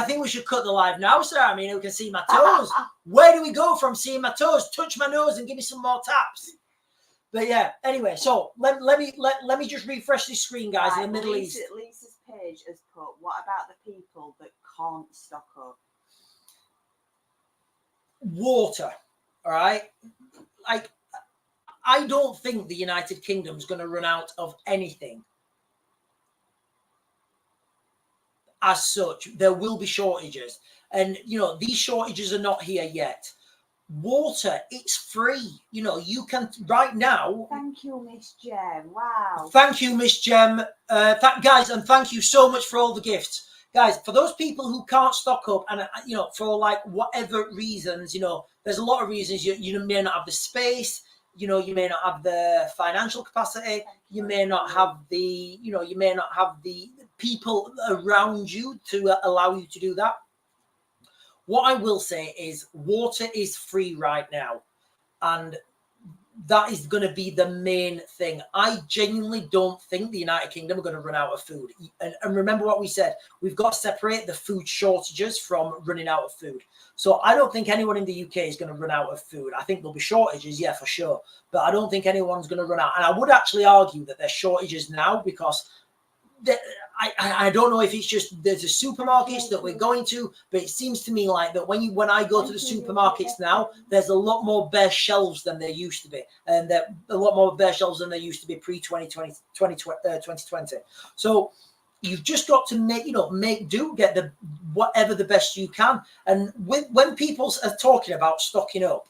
think we should cut the live now, sir. We can see my toes. Where do we go from seeing my toes? Touch my nose and give me some more taps. But yeah, anyway, so let me just refresh this screen, guys. In the Middle East,
Lisa's page has put, what about the people that can't stock up?
Water, all right? I don't think the United Kingdom's going to run out of anything. As such, there will be shortages, and these shortages are not here yet. Water, it's free. You can right now.
Thank you, Miss Gem. Wow.
Thank you, Miss Gem. Guys, and thank you so much for all the gifts, guys. For those people who can't stock up, and for like whatever reasons, there's a lot of reasons. You may not have the space. You may not have the financial capacity. You may not have the, you may not have the people around you to allow you to do that. What I will say is water is free right now. And that is going to be the main thing. I genuinely don't think the United Kingdom are going to run out of food. And remember what we said, we've got to separate the food shortages from running out of food. So I don't think anyone in the UK is going to run out of food. I think there'll be shortages, yeah, for sure. But I don't think anyone's going to run out. And I would actually argue that there's shortages now because I don't know if it's just there's a supermarkets that we're going to, but it seems to me like that when I go to the supermarkets now, there's a lot more bare shelves than there used to be, and there a lot more bare shelves than there used to be pre-2020. So you've just got to make do, get the whatever the best you can. And when people are talking about stocking up,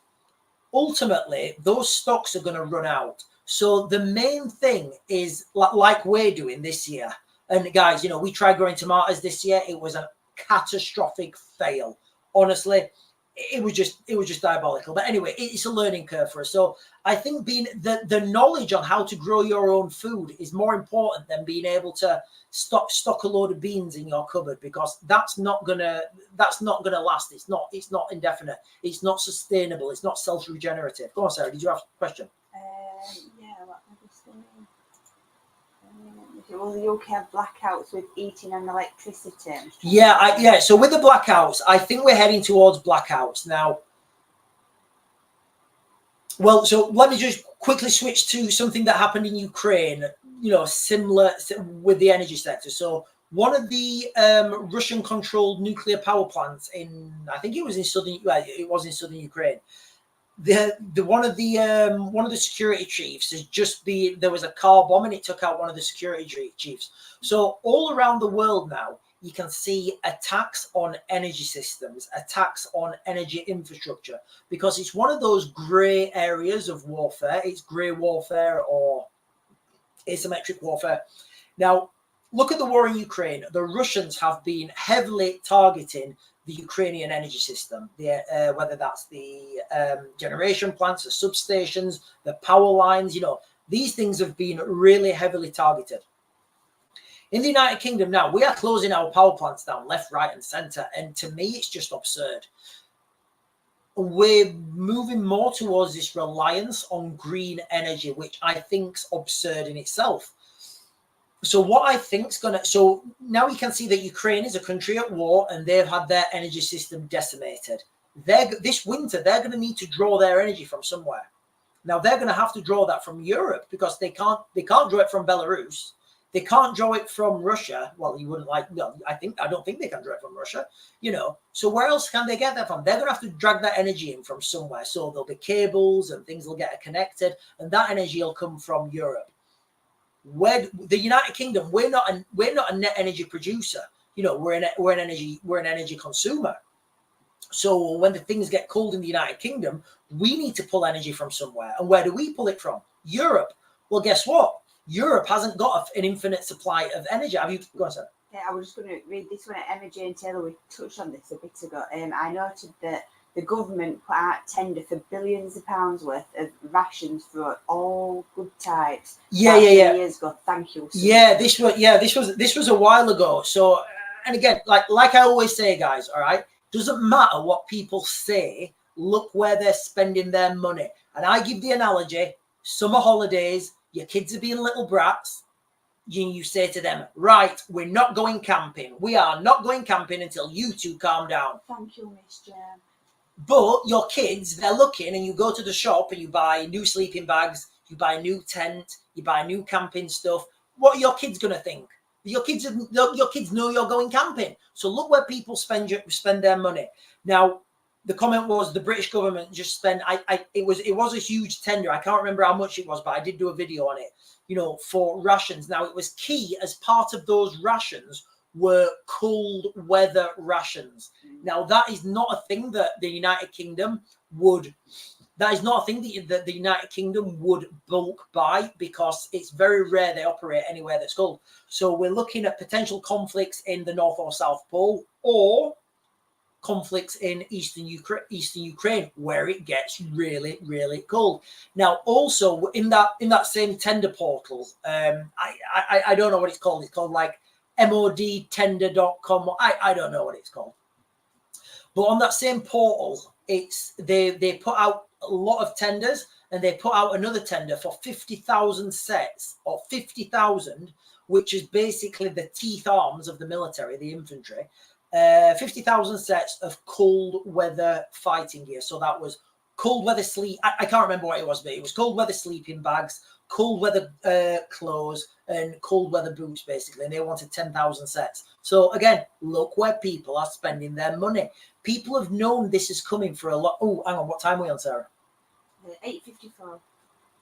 ultimately those stocks are going to run out. So the main thing is like we're doing this year. And guys, we tried growing tomatoes this year. It was a catastrophic fail. Honestly, it was just diabolical. But anyway, it's a learning curve for us. So I think being the knowledge on how to grow your own food is more important than being able to stock a load of beans in your cupboard, because that's not gonna last. It's not indefinite. It's not sustainable. It's not self-regenerative. Go on, Sarah. Did you have a question?
Will the UK have blackouts with heating and electricity?
Yeah. So with the blackouts, I think we're heading towards blackouts now. Well, so let me just quickly switch to something that happened in Ukraine, similar with the energy sector. So one of the Russian-controlled nuclear power plants I think it was in southern Ukraine. One of the security chiefs there was a car bomb and it took out one of the security chiefs. So all around the world now, you can see attacks on energy systems, attacks on energy infrastructure, because it's one of those grey areas of warfare. It's grey warfare or asymmetric warfare. Now, look at the war in Ukraine. The Russians have been heavily targeting the Ukrainian energy system, whether that's the generation plants, the substations, the power lines. These things have been really heavily targeted. In the United Kingdom now, we are closing our power plants down left, right, and centre. And to me, it's just absurd. We're moving more towards this reliance on green energy, which I think's absurd in itself. So what I think's so now you can see that Ukraine is a country at war and they've had their energy system decimated. This winter, they're going to need to draw their energy from somewhere. Now they're going to have to draw that from Europe, because they can't draw it from Belarus. They can't draw it from Russia. Well, you wouldn't like. No, I don't think they can draw it from Russia. So where else can they get that from? They're going to have to drag that energy in from somewhere. So there'll be cables and things will get connected, and that energy will come from Europe. Where the United Kingdom, we're not a net energy producer. We're an energy consumer. So when the things get cold in the United Kingdom, we need to pull energy from somewhere. And where do we pull it from? Europe. Well, guess what? Europe hasn't got an infinite supply of energy. Have you gone, sir?
Yeah, I was just going to read this one. Energy and Taylor, we touched on this a bit ago. I noted that the government put out tender for billions of pounds worth of rations for all good types.
Yeah.
Years ago. Thank you.
This was a while ago. So, and again, like I always say, guys, all right, doesn't matter what people say. Look where they're spending their money. And I give the analogy: summer holidays. Your kids are being little brats. You say to them, right, we're not going camping. We are not going camping until you two calm down.
Thank you, Miss Jem.
But your kids, they're looking, and you go to the shop and you buy new sleeping bags, you buy a new tent, you buy new camping stuff. What are your kids going to think? Your kids know you're going camping. So look where people spend their money. Now, the comment was the British government just spent. It was a huge tender. I can't remember how much it was, but I did do a video on it. For rations. Now it was key as part of those rations were cold weather rations. Now that is not a thing that the United Kingdom would. That is not a thing that the United Kingdom would bulk buy, because it's very rare they operate anywhere that's cold. So we're looking at potential conflicts in the North or South Pole, or conflicts in eastern Ukraine, where it gets really, really cold. Now, also in that same tender portal, I don't know what it's called. It's called like modtender.com. I don't know what it's called. But on that same portal, they put out a lot of tenders, and they put out another tender for 50,000 sets, or 50,000, which is basically the teeth arms of the military, the infantry. 50,000 sets of cold weather fighting gear. So that was cold weather sleep. I can't remember what it was, but it was cold weather sleeping bags, cold weather clothes, and cold weather boots, basically. And they wanted 10,000 sets. So again, look where people are spending their money. People have known this is coming for a lot. Oh, hang on. What time are we on, Sarah?
8:54.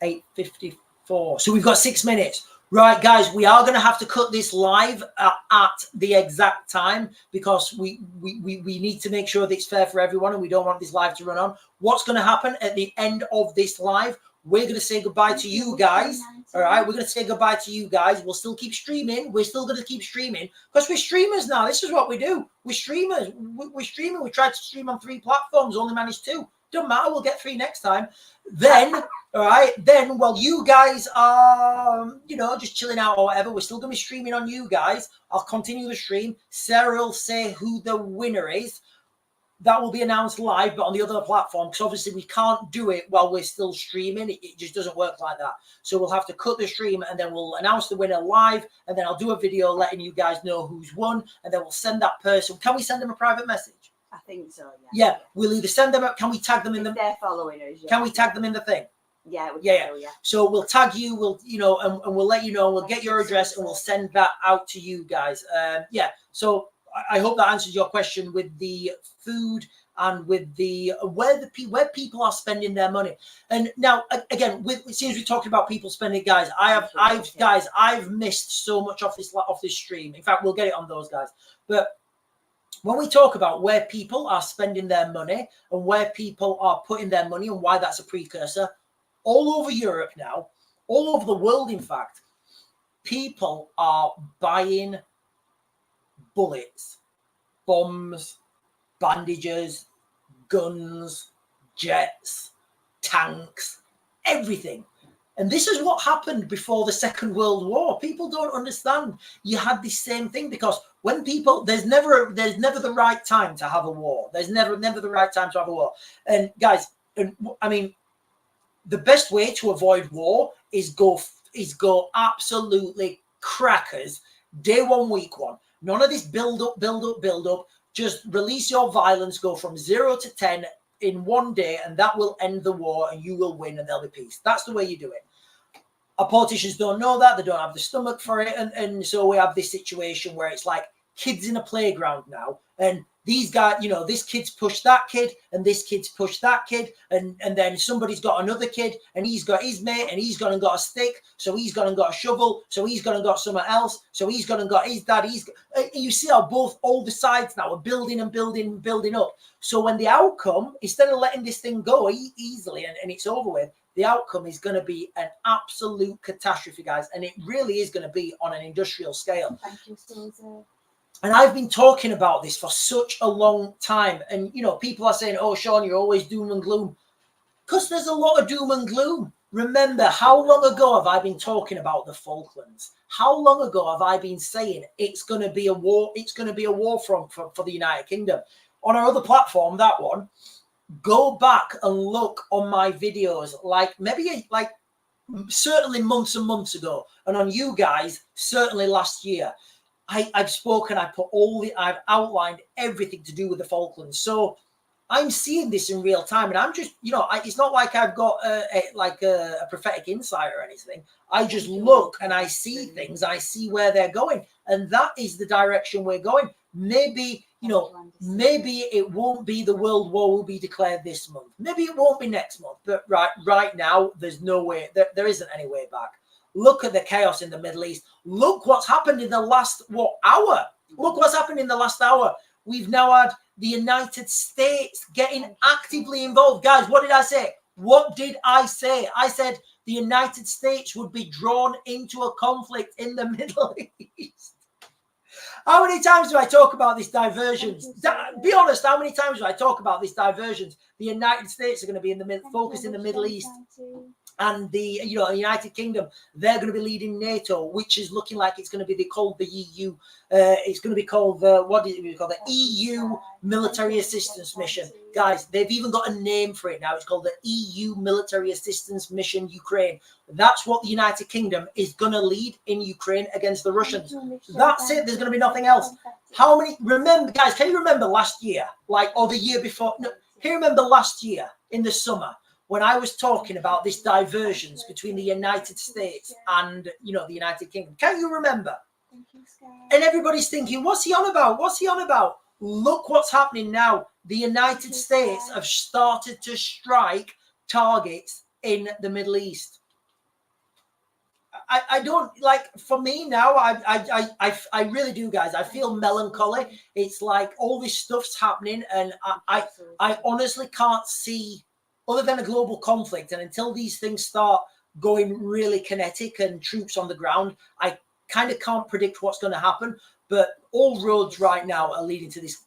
8:54. So we've got 6 minutes. Right, guys, we are going to have to cut this live at the exact time because we need to make sure that it's fair for everyone and we don't want this live to run on. What's going to happen at the end of this live? We're going to say goodbye to you guys. All right, we're going to say goodbye to you guys. We'll still keep streaming. We're still going to keep streaming because we're streamers now. This is what we do. We're streamers. We're streaming. We tried to stream on 3 platforms, only managed 2. Don't matter. We'll get 3 next time. Then, all right, then while you guys are, you know, just chilling out or whatever, we're still going to be streaming on you guys. I'll continue the stream. Sarah will say who the winner is. That will be announced live, but on the other platform, because obviously we can't do it while we're still streaming. It just doesn't work like that. So we'll have to cut the stream and then we'll announce the winner live. And then I'll do a video letting you guys know who's won. And then we'll send that person. Can we send them a private message?
I think so,
Yeah, we'll either send them. Can we tag them in the?
They're following us. Yeah.
Can we tag them in the thing?
Yeah,
yeah. So we'll tag you. We'll, you know, and we'll let you know. We'll get your address and we'll send that out to you guys. Yeah. So I hope that answers your question with the food and with the where people are spending their money. And now again, it seems we're talking about people spending. Guys, I've missed so much off this stream. In fact, we'll get it on those guys, but. When we talk about where people are spending their money and where people are putting their money and why that's a precursor, all over Europe now, all over the world, in fact, people are buying bullets, bombs, bandages, guns, jets, tanks, everything. And this is what happened before the Second World War. People don't understand. You had this same thing because when people, there's never the right time to have a war. There's never the right time to have a war. And guys, I mean, the best way to avoid war is go absolutely crackers day 1, week 1. None of this build up. Just release your violence. Go from 0 to 10 in 1 day, and that will end the war, and you will win, and there'll be peace. That's the way you do it. Our politicians don't know that. They don't have the stomach for it. And so we have this situation where it's like kids in a playground now. And these guys, you know, this kid's pushed that kid and this kid's pushed that kid. And then somebody's got another kid and he's got his mate and he's gone and got a stick. So he's gone and got a shovel. So he's gone and got something else. So he's gone and got his dad. You see how all the sides now are building and building up. So when the outcome, instead of letting this thing go easily and it's over with, the outcome is going to be an absolute catastrophe, guys. And it really is going to be on an industrial scale.
Thank you, Susie.
And I've been talking about this for such a long time. And, you know, people are saying, oh, Sean, you're always doom and gloom. Because there's a lot of doom and gloom. Remember, how long ago have I been talking about the Falklands? How long ago have I been saying it's going to be a war? It's going to be a war for the United Kingdom. On our other platform, that one, go back and look on my videos, certainly months and months ago. And on you guys, certainly last year. I've spoken, I've outlined everything to do with the Falklands. So I'm seeing this in real time, and I'm just, you know, it's not like I've got a prophetic insight or anything. I just look and I see things, I see where they're going, and that is the direction we're going. Maybe, you know, maybe it won't be the World War will be declared this month. Maybe it won't be next month, but right now, there's no way, there isn't any way back. Look at the chaos in the Middle East. Look what's happened in the last hour. Look what's happened in the last hour. We've now had the United States getting actively involved. Guys, what did I say? What did I say? I said the United States would be drawn into a conflict in the Middle East. How many times do I talk about this diversions? Be honest, how many times do I talk about this diversions? The United States are going to be in the focus in the Middle East. And the United Kingdom, they're going to be leading NATO, which is looking like it's going to be called the EU. It's going to be called the EU Military Assistance Mission. Guys, they've even got a name for it now. It's called the EU Military Assistance Mission Ukraine. That's what the United Kingdom is going to lead in Ukraine against the Russians. That's it. There's going to be nothing else. How many? Remember, guys, can you remember last year, or the year before? No, can you remember last year in the summer? When I was talking about this diversions between the United States and, the United Kingdom. Can you remember? And everybody's thinking, what's he on about? What's he on about? Look what's happening now. The United States have started to strike targets in the Middle East. I don't like. For me now, I really do, guys. I feel melancholy. It's like all this stuff's happening, and I honestly can't see other than a global conflict. And until these things start going really kinetic and troops on the ground, I kind of can't predict what's going to happen. But all roads right now are leading to this,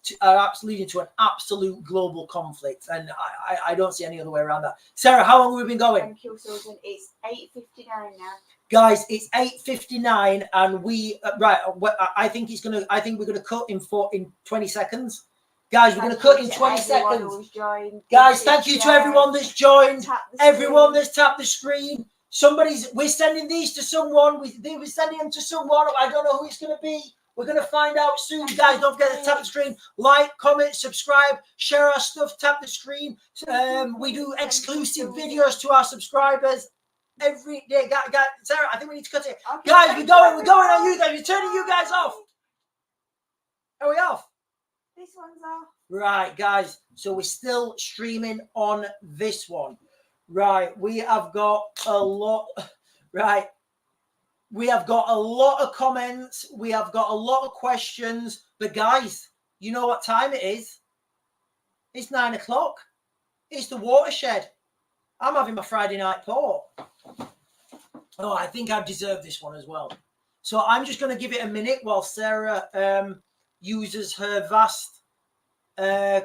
leading to an absolute global conflict, and I don't see any other way around that. Sarah, how long have we been going?
Thank you, Susan. It's 8:59 now.
Guys, it's 8:59, and we right. I think we're going to cut in 20 seconds. Guys, we're going to cut in 20 seconds. Guys, thank you to everyone that's joined. Everyone that's tapped the screen. We're sending these to someone. We're sending them to someone. I don't know who it's going to be. We're going to find out soon. Guys, don't forget to tap the screen. Like, comment, subscribe, share our stuff, tap the screen. We do exclusive videos to our subscribers every day. Sarah, I think we need to cut it. Okay, guys, we're going on you guys. We're turning you guys off. Are we off?
This one's off.
Right, guys. So we're still streaming on this one. Right, we have got a lot. Right. We have got a lot of comments. We have got a lot of questions. But guys, you know what time it is? It's 9 o'clock. It's the watershed. I'm having my Friday night port. Oh, I think I deserve this one as well. So I'm just going to give it a minute while Sarah uses her vast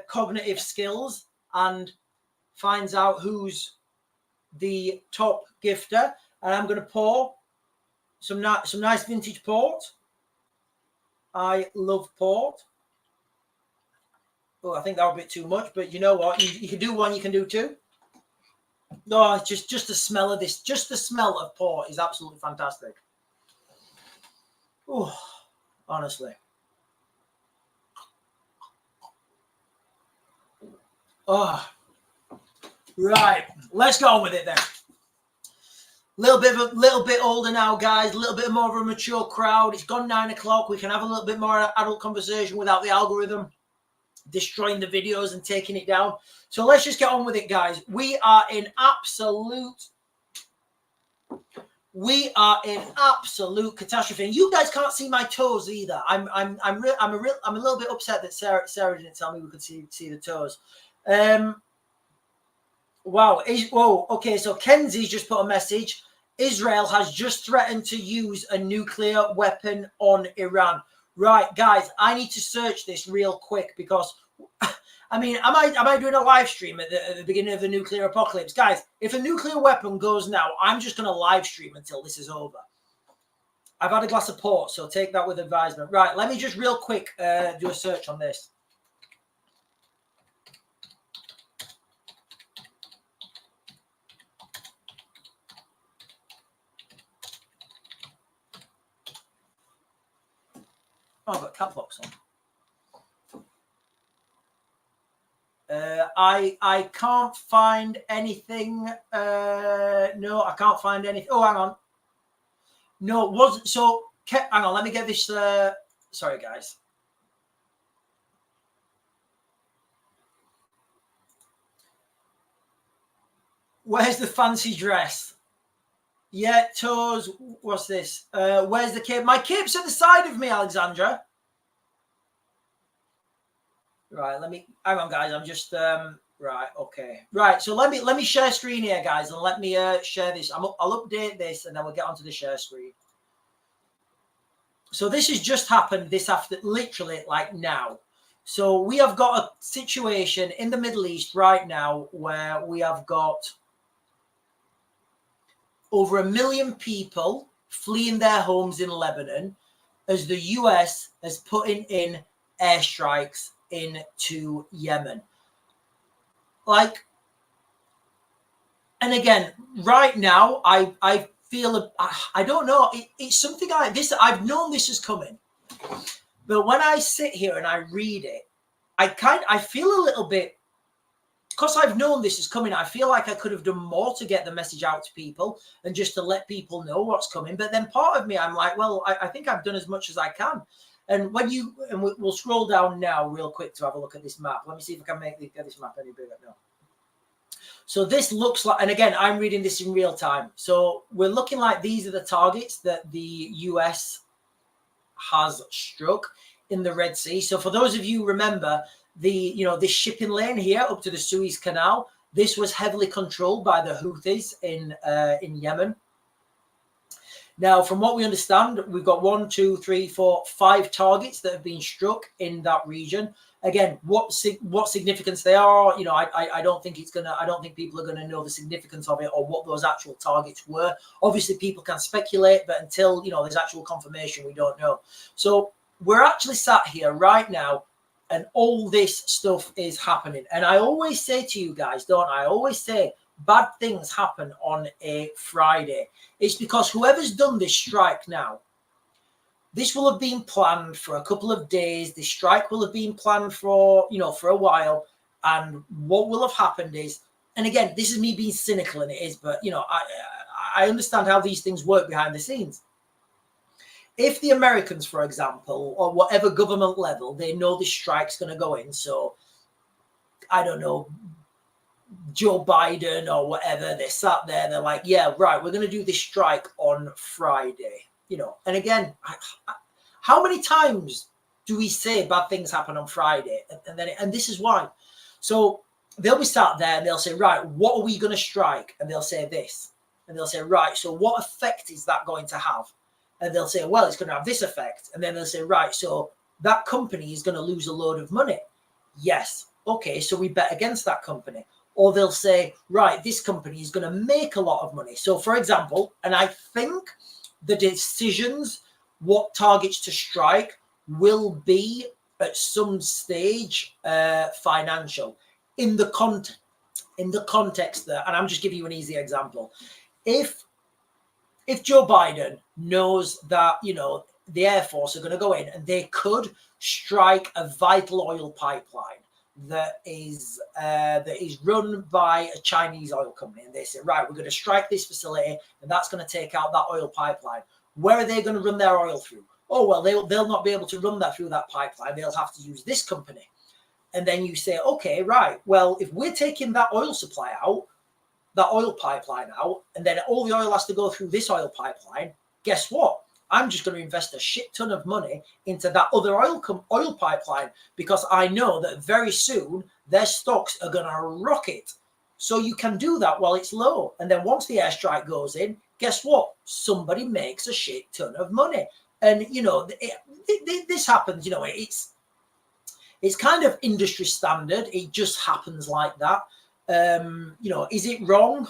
cognitive skills and finds out who's the top gifter. And I'm going to pour some nice vintage port. I love port. Oh, I think that was a bit too much, but you know what? You can do one, you can do two. No, it's just the smell of this. Just the smell of port is absolutely fantastic. Oh, honestly. Oh, right. Let's go on with it then. Little bit older now, guys. A little bit more of a mature crowd. It's gone 9 o'clock. We can have a little bit more adult conversation without the algorithm destroying the videos and taking it down. So let's just get on with it, guys. We are in absolute catastrophe. And you guys can't see my toes either. I'm a little bit upset that Sarah didn't tell me we could see the toes. Wow. Whoa. Okay. So Kenzie's just put a message. Israel has just threatened to use a nuclear weapon on Iran. Right, guys, I need to search this real quick because, I mean, am I doing a live stream at the beginning of the nuclear apocalypse? Guys, if a nuclear weapon goes now, I'm just going to live stream until this is over. I've had a glass of port, so take that with advisement. Right, let me just real quick do a search on this. Oh, I've got cap locks on. I can't find anything. No, I can't find anything. Oh, hang on. No, it wasn't. So, hang on. Let me get this. Sorry, guys. Where's the fancy dress? Yeah, toes. What's this? Where's the cape? My cape's at the side of me, Alexandra. Right, hang on, guys. I'm just right. Okay, right. So let me share screen here, guys, and let me share this. I'll update this, and then we'll get onto the share screen. So this has just happened this after, literally like now. So we have got a situation in the Middle East right now where we have got over 1 million people fleeing their homes in Lebanon as the US is putting in airstrikes into Yemen. Like, and again, right now, I feel, I don't know, it's something like this. I've known this is coming. But when I sit here and I read it, I feel a little bit, because I've known this is coming, I feel like I could have done more to get the message out to people and just to let people know what's coming. But then part of me, I'm like, well, I think I've done as much as I can. And we'll scroll down now real quick to have a look at this map. Let me see if I can get this map any bigger. No. So this looks like, and again, I'm reading this in real time. So we're looking like these are the targets that the US has struck in the Red Sea. So for those of you who remember, this shipping lane here up to the Suez Canal, this was heavily controlled by the Houthis in Yemen. Now, from what we understand, we've got 1, 2, 3, 4, 5 targets that have been struck in that region. Again, what significance they are, I don't think people are gonna know the significance of it or what those actual targets were. Obviously, people can speculate, but until there's actual confirmation, we don't know. So we're actually sat here right now, and all this stuff is happening. And I always say to you guys, don't I? I always say bad things happen on a Friday. It's because whoever's done this strike now, this will have been planned for a couple of days. This strike will have been planned for a while. And what will have happened is, and again, this is me being cynical, and it is, but I understand how these things work behind the scenes. If the Americans, for example, or whatever government level, they know this strike's going to go in, so I don't know, Joe Biden or whatever, they sat there, they're like, yeah, right, we're going to do this strike on Friday. And again, how many times do we say bad things happen on Friday? And this is why. So they'll be sat there and they'll say, right, what are we going to strike? And they'll say this. And they'll say, right, so what effect is that going to have? And they'll say, well, it's going to have this effect. And then they'll say, right, so that company is going to lose a load of money. Yes. Okay, so we bet against that company. Or they'll say, right, this company is going to make a lot of money. So, for example, and I think the decisions, what targets to strike, will be at some stage financial. In the context that, and I'm just giving you an easy example. If Joe Biden knows that, the Air Force are going to go in and they could strike a vital oil pipeline that is run by a Chinese oil company, and they say, right, we're going to strike this facility and that's going to take out that oil pipeline. Where are they going to run their oil through? Oh, well, they'll not be able to run that through that pipeline. They'll have to use this company. And then you say, okay, right, well, if we're taking that oil supply out, that oil pipeline out, and then all the oil has to go through this oil pipeline, guess what? I'm just going to invest a shit ton of money into that other oil pipeline, because I know that very soon their stocks are going to rocket. So you can do that while it's low. And then once the airstrike goes in, guess what? Somebody makes a shit ton of money. And, this happens, it's kind of industry standard. It just happens like that. Is it wrong?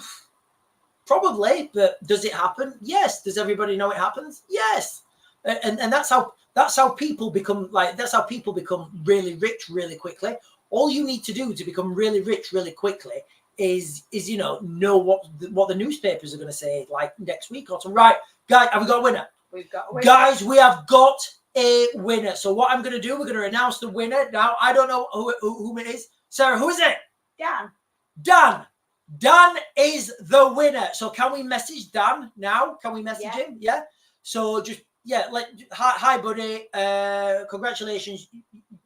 Probably, but does it happen? Yes. Does everybody know it happens? Yes. And that's how people become really rich really quickly. All you need to do to become really rich really quickly is know what the newspapers are going to say like next week or something. Right, guys, have we got a winner?
We've got a winner.
Guys, we have got a winner. So what I'm going to do, we're going to announce the winner. Now, I don't know who it is. Sarah, who is it? Dan. Dan is the winner. So can we message Dan now? Can we message him? Yeah. So just, hi, buddy. Congratulations.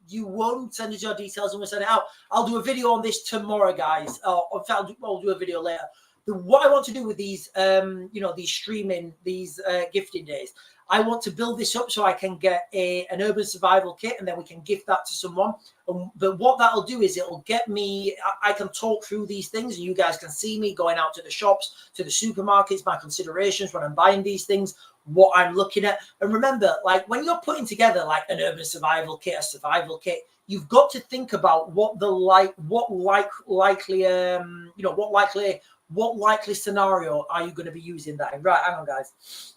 You won. Send us your details and we'll send it out. I'll do a video on this tomorrow, guys. In fact, I'll do a video later. What I want to do with these, these streaming, these gifting days, I want to build this up so I can get an urban survival kit, and then we can gift that to someone. But what that'll do is it'll get me, I can talk through these things, and you guys can see me going out to the shops, to the supermarkets, my considerations when I'm buying these things, what I'm looking at. And remember, like when you're putting together like an urban survival kit, a survival kit, you've got to think about what likely scenario are you going to be using that in? Right, hang on, guys.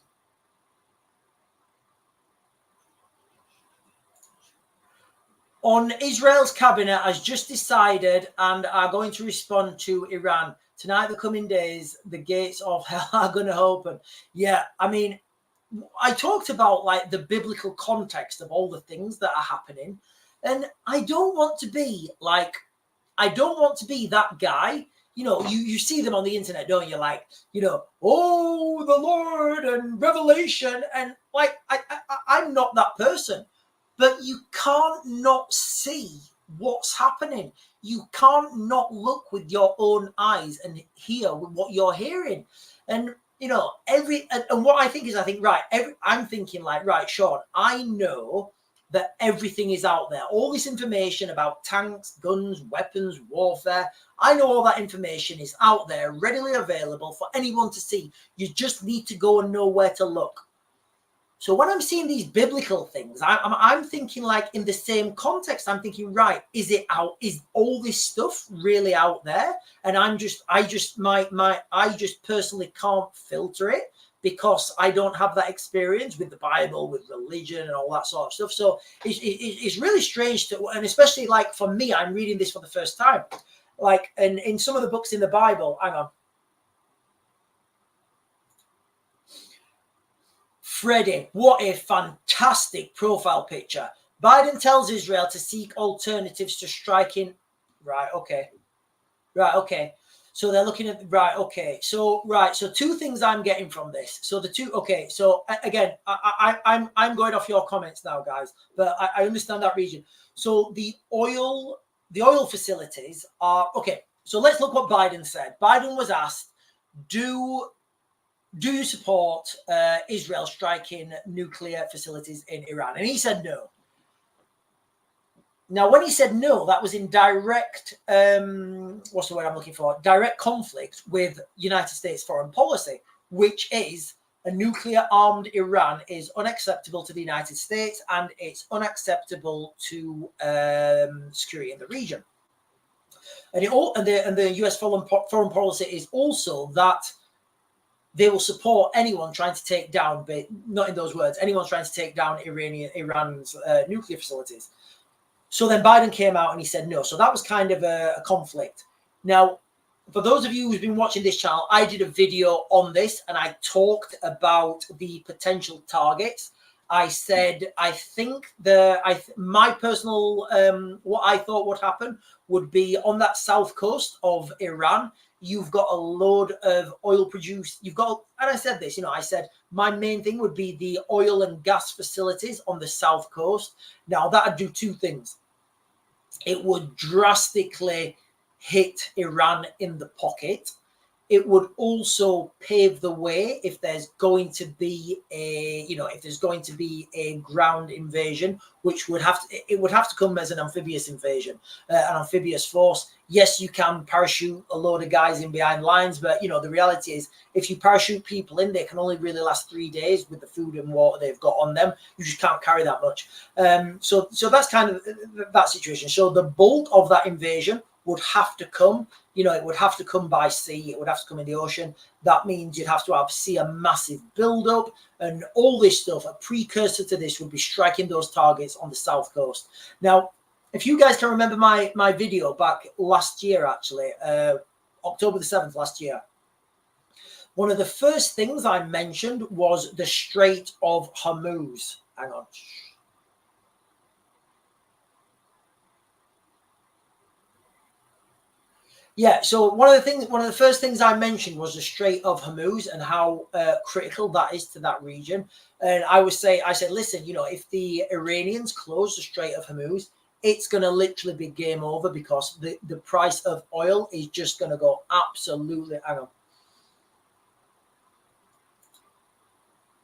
On Israel's cabinet has just decided and are going to respond to Iran. Tonight, the coming days, the gates of hell are going to open. Yeah, I mean, I talked about like the biblical context of all the things that are happening. And I don't want to be that guy. You see them on the internet, don't you? Like, oh, the Lord and Revelation. And like, I'm not that person. But you can't not see what's happening. You can't not look with your own eyes and hear what you're hearing. And you know, and what I think is, I'm thinking like, right, Sean, I know that everything is out there. All this information about tanks, guns, weapons, warfare, I know all that information is out there, readily available for anyone to see. You just need to go and know where to look. So when I'm seeing these biblical things, I'm thinking like in the same context. I'm thinking, right, is it out? Is all this stuff really out there? And I just personally can't filter it because I don't have that experience with the Bible, with religion, and all that sort of stuff. So it's really strange and especially like for me, I'm reading this for the first time. Like, and in some of the books in the Bible, hang on. Freddie, what a fantastic profile picture. Biden tells Israel to seek alternatives to striking. Right, okay. So they're looking at, So two things I'm getting from this. So So again, I'm going off your comments now, guys, but I understand that region. So the oil facilities are, okay. So let's look what Biden said. Biden was asked, do you support Israel striking nuclear facilities in Iran? And he said no. Now, when he said no, that was in direct, what's the word I'm looking for? Direct conflict with United States foreign policy, which is a nuclear-armed Iran is unacceptable to the United States and it's unacceptable to security in the region. And the US foreign policy is also that they will support anyone trying to take down, but not in those words, anyone trying to take down Iran's nuclear facilities. So then Biden came out and he said no. So that was kind of a conflict. Now, for those of you who've been watching this channel, I did a video on this and I talked about the potential targets. I said, I think my personal, what I thought would happen would be on that south coast of Iran. You've got a load of oil produced. And I said this, I said my main thing would be the oil and gas facilities on the south coast. Now that'd do two things. It would drastically hit Iran in the pocket. It would also pave the way if there's going to be a ground invasion, which would have to come as an amphibious invasion, an amphibious force. Yes, you can parachute a load of guys in behind lines, but the reality is, if you parachute people in, they can only really last 3 days with the food and water they've got on them. You just can't carry that much. So that's kind of that situation. So the bulk of that invasion would have to come. It would have to come by sea. It would have to come in the ocean. That means you'd have to see a massive build-up and all this stuff. A precursor to this would be striking those targets on the south coast. Now, if you guys can remember my video back last year, actually, October the 7th last year, one of the first things I mentioned was the Strait of Hormuz. Hang on. Yeah, so one of the first things I mentioned was the Strait of Hormuz and how critical that is to that region. And I said, listen, if the Iranians close the Strait of Hormuz, it's going to literally be game over because the price of oil is just going to go absolutely. Hang on.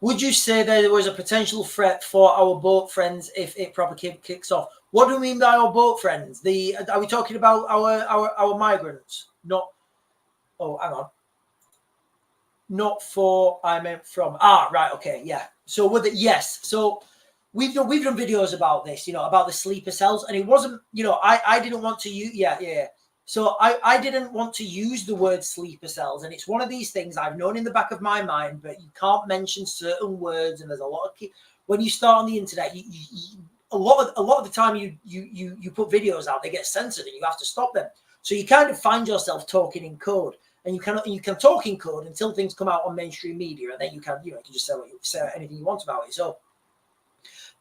Would you say there was a potential threat for our boat friends if it properly kicks off? What do we mean by our boat friends? Are we talking about our migrants? Not. Oh, hang on. Not for. I meant from. Right. Okay. Yeah. So yes. So we've done videos about this. About the sleeper cells, and it wasn't. I didn't want to use. Yeah. So I didn't want to use the word sleeper cells, and it's one of these things I've known in the back of my mind, but you can't mention certain words, and there's a lot of when you start on the internet, a lot of the time you put videos out, they get censored, and you have to stop them. So you kind of find yourself talking in code, and you can talk in code until things come out on mainstream media, and then you can just say anything you want about it. So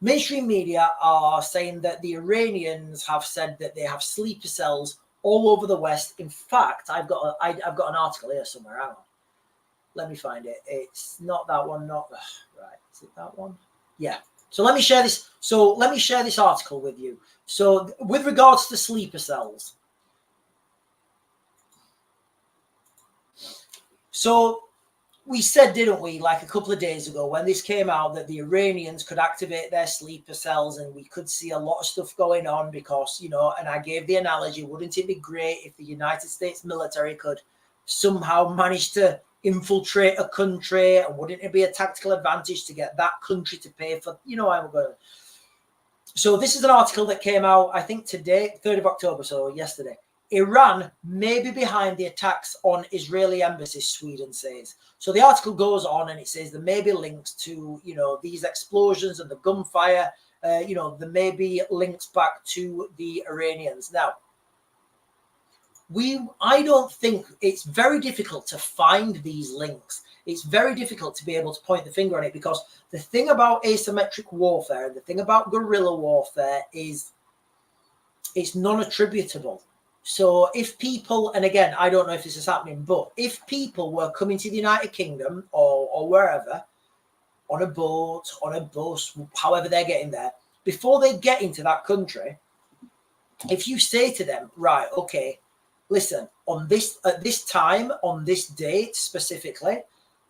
mainstream media are saying that the Iranians have said that they have sleeper cells all over the West. In fact, I've got an article here somewhere. Hang on. Let me find it. It's not that one. Right. Is it that one? Yeah. So let me share this. So let me share this article with you. So with regards to sleeper cells, so we said, didn't we, like a couple of days ago when this came out, that the Iranians could activate their sleeper cells and we could see a lot of stuff going on because, you know, and I gave the analogy, wouldn't it be great if the United States military could somehow manage to infiltrate a country, and wouldn't it be a tactical advantage to get that country to pay for, you know, I'm going to. So this is an article that came out, I think today, 3rd of October, so yesterday. Iran may be behind the attacks on Israeli embassies, Sweden says. So the article goes on and it says there may be links to, you know, these explosions and the gunfire. You know, there may be links back to the Iranians. Now, I don't think, it's very difficult to find these links. It's very difficult to be able to point the finger on it, because the thing about asymmetric warfare and the thing about guerrilla warfare is it's non-attributable. So if people, and again, I don't know if this is happening, but if people were coming to the United Kingdom or wherever, on a boat, on a bus, however they're getting there, before they get into that country, if you say to them, right, okay, listen, on this, at this time, on this date specifically,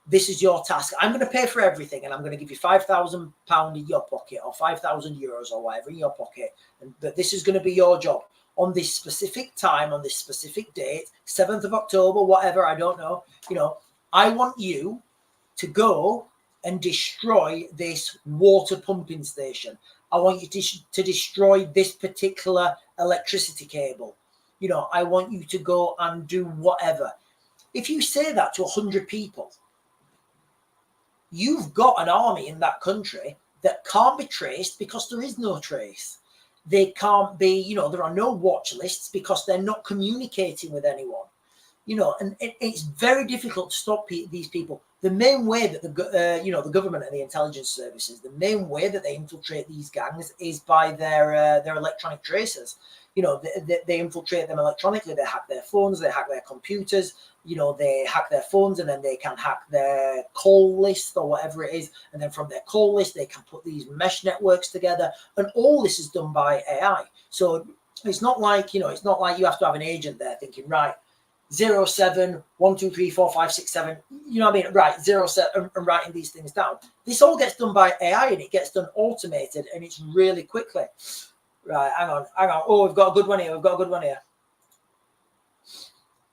this is your task. I'm going to pay for everything, and I'm going to give you £5,000 in your pocket, or 5,000 euros or whatever in your pocket, but this is going to be your job. On this specific time, on this specific date, 7th of October, whatever, I don't know, you know, I want you to go and destroy this water pumping station. I want you to destroy this particular electricity cable. You know, I want you to go and do whatever. If you say that to 100 people, you've got an army in that country that can't be traced because there is no trace. They can't be, you know, there are no watch lists because they're not communicating with anyone, you know, and it's very difficult to stop these people. The main way that the government and the intelligence services, the main way that they infiltrate these gangs is by their electronic tracers. You know, they infiltrate them electronically. They hack their phones, they hack their computers, you know, they hack their phones, and then they can hack their call list or whatever it is. And then from their call list, they can put these mesh networks together. And all this is done by AI. So it's not like, you know, it's not like you have to have an agent there thinking, right, 07 1 2 3 4 5 6 7, you know what I mean, right, 07, and writing these things down. This all gets done by AI, and it gets done automated, and it's really quickly. Right, hang on. Oh, we've got a good one here.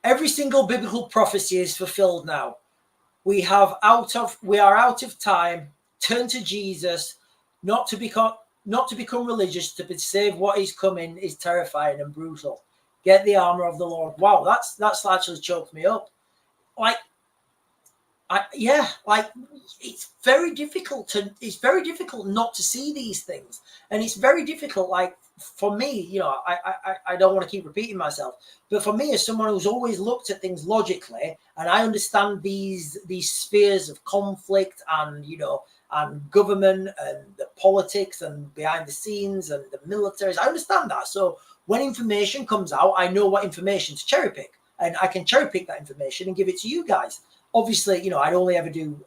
Every single biblical prophecy is fulfilled now. We are out of time. Turn to Jesus, not to become religious, to save what is coming is terrifying and brutal. Get the armor of the Lord. Wow, that's actually choked me up. It's very difficult not to see these things, and it's very difficult. Like for me, you know, I don't want to keep repeating myself, but for me, as someone who's always looked at things logically, and I understand these spheres of conflict, and you know, and government and the politics and behind the scenes and the militaries, I understand that. So when information comes out, I know what information to cherry pick, and I can cherry pick that information and give it to you guys. Obviously, you know, I'd only ever do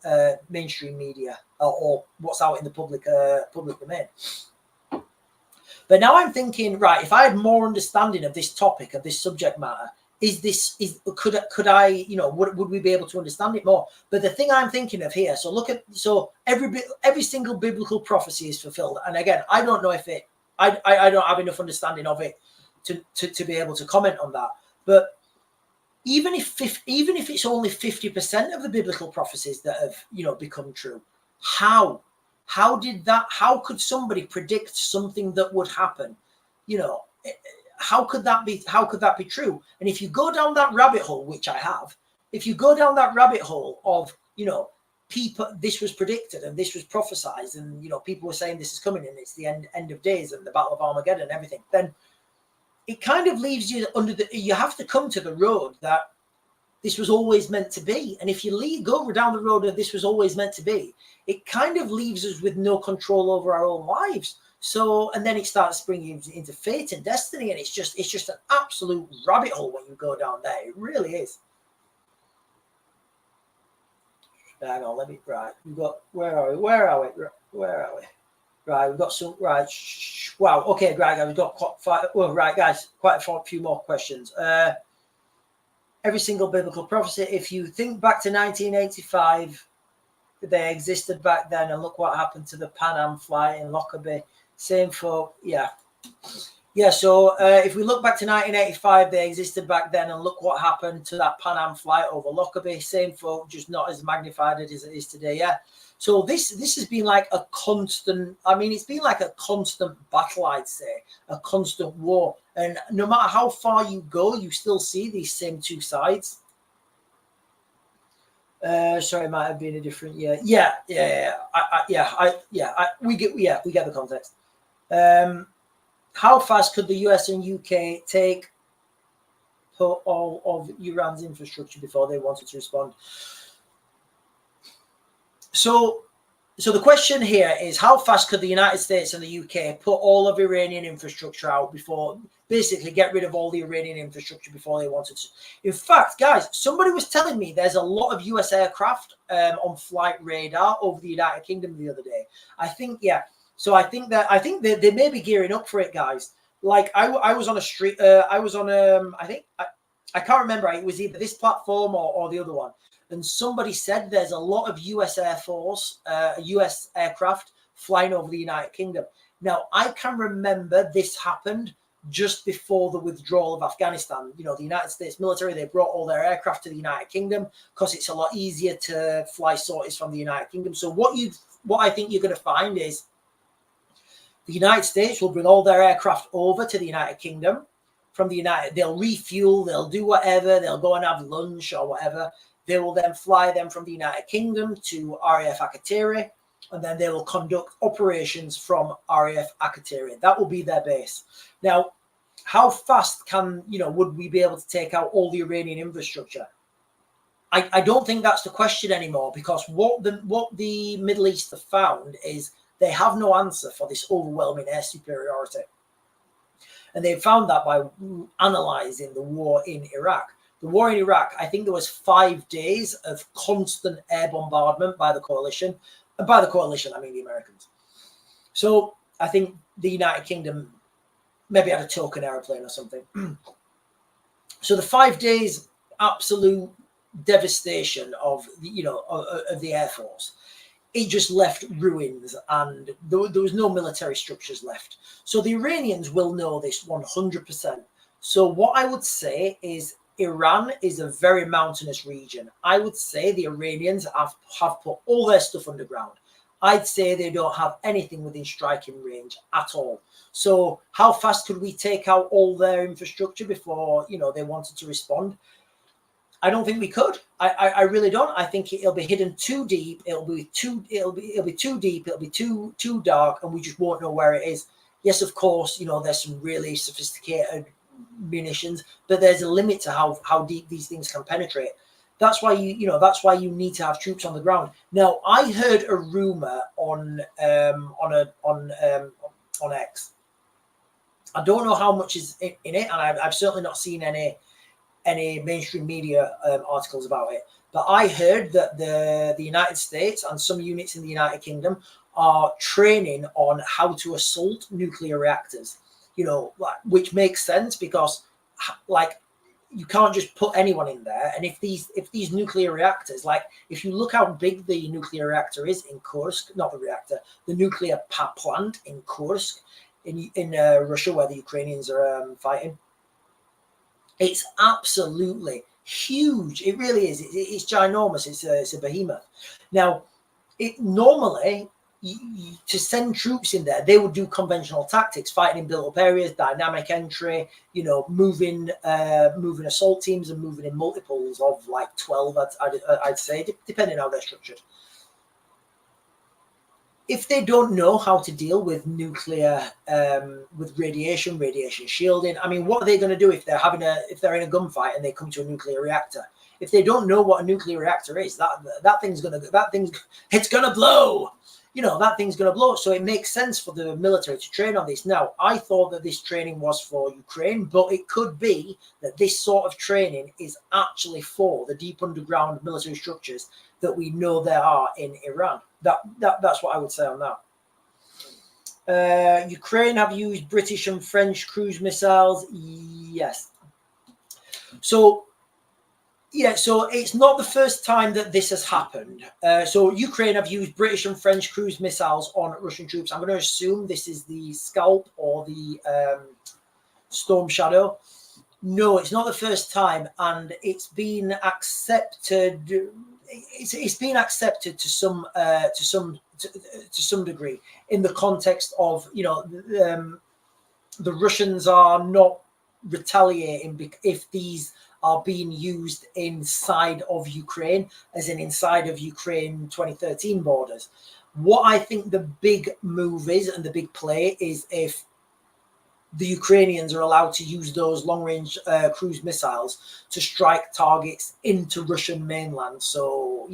mainstream media or what's out in the public domain. But now I'm thinking, right, if I had more understanding of this topic, of this subject matter, could I, you know, would we be able to understand it more? But the thing I'm thinking of here, so every single biblical prophecy is fulfilled. And again, I don't know if I don't have enough understanding of it to be able to comment on that. But even if it's only 50% of the biblical prophecies that have, you know, become true, how could somebody predict something that would happen? You know, how could that be true? And if you go down that rabbit hole, which I have, if you go down that rabbit hole of, you know, people, this was predicted and this was prophesied, and you know, people were saying this is coming and it's the end of days and the Battle of Armageddon and everything, then it kind of leaves you you have to come to the road that this was always meant to be. And if you go down the road of this was always meant to be, it kind of leaves us with no control over our own lives. So, and then it starts bringing you into fate and destiny, and it's just an absolute rabbit hole when you go down there. It really is. Hang on, let me, right, we've got, where are we? Right, we've got some. Right, wow. Okay, right, we've got quite a few more questions. Every single biblical prophecy. If you think back to 1985, they existed back then, and look what happened to the Pan Am flight in Lockerbie. Same for yeah. So if we look back to 1985, they existed back then, and look what happened to that Pan Am flight over Lockerbie. Same for, just not as magnified as it is today. Yeah. So this has been like a constant. I mean, it's been like a constant battle, I'd say, a constant war. And no matter how far you go, you still see these same two sides. Sorry, it might have been a different year. We get the context. How fast could the US and UK take all of Iran's infrastructure before they wanted to respond? So the question here is, how fast could the United States and the UK put all of Iranian infrastructure out before, basically get rid of all the Iranian infrastructure before they wanted to? In fact, guys, somebody was telling me there's a lot of US aircraft on flight radar over the United Kingdom the other day. I think, yeah. So I think they may be gearing up for it, guys. Like I was on a street, I can't remember. It was either this platform or the other one. And somebody said there's a lot of US Air Force, US aircraft flying over the United Kingdom. Now, I can remember this happened just before the withdrawal of Afghanistan. You know, the United States military, they brought all their aircraft to the United Kingdom because it's a lot easier to fly sorties from the United Kingdom. So what I think you're going to find is the United States will bring all their aircraft over to the United Kingdom. From the United, they'll refuel, they'll do whatever, they'll go and have lunch or whatever. They will then fly them from the United Kingdom to RAF Akrotiri, and then they will conduct operations from RAF Akrotiri. That will be their base. Now, how fast would we be able to take out all the Iranian infrastructure? I don't think that's the question anymore, because what the Middle East have found is they have no answer for this overwhelming air superiority. And they found that by analyzing the war in Iraq. The war in Iraq, I think there was 5 days of constant air bombardment by the coalition. And by the coalition, I mean the Americans. So I think the United Kingdom maybe had a token aeroplane or something. So the 5 days absolute devastation of the Air Force, it just left ruins, and there was no military structures left. So the Iranians will know this 100%. So what I would say is, Iran is a very mountainous region. I would say the Iranians have put all their stuff underground. I'd say they don't have anything within striking range at all. So how fast could we take out all their infrastructure before they wanted to respond? I don't think we could. I really don't. I think it'll be hidden too deep. It'll be too deep. It'll be too dark, and we just won't know where it is. Yes, of course, there's some really sophisticated munitions, but there's a limit to how deep these things can penetrate. That's why you need to have troops on the ground. Now, I heard a rumor on X. I don't know how much is in it, and I've certainly not seen any mainstream media articles about it. But I heard that the United States and some units in the United Kingdom are training on how to assault nuclear reactors. Which makes sense, because you can't just put anyone in there. And if these nuclear reactors, if you look how big the nuclear reactor is in Kursk, not the reactor, the nuclear plant in Kursk in Russia, where the Ukrainians are fighting, it's absolutely huge. It really is. It's ginormous. It's a behemoth. Now, normally, to send troops in there, they would do conventional tactics, fighting in built-up areas, dynamic entry, moving assault teams and moving in multiples of 12, I'd say, depending on how they're structured. If they don't know how to deal with nuclear, with radiation shielding, I mean, what are they going to do if they're in a gunfight and they come to a nuclear reactor? If they don't know what a nuclear reactor is, it's gonna blow. That thing's gonna blow. So it makes sense for the military to train on this. Now, I thought that this training was for Ukraine, but it could be that this sort of training is actually for the deep underground military structures that we know there are in Iran. That's what I would say on that. Ukraine have used British and French cruise missiles. Yes. So it's not the first time that this has happened. So Ukraine have used British and French cruise missiles on Russian troops. I'm going to assume this is the Scalp or the Storm Shadow. No, it's not the first time, and it's been accepted. It's been accepted to some degree in the context of the Russians are not retaliating if these are being used inside of Ukraine, as in inside of Ukraine 2013 borders. What I think the big move is and the big play is if the Ukrainians are allowed to use those long-range cruise missiles to strike targets into Russian mainland. So,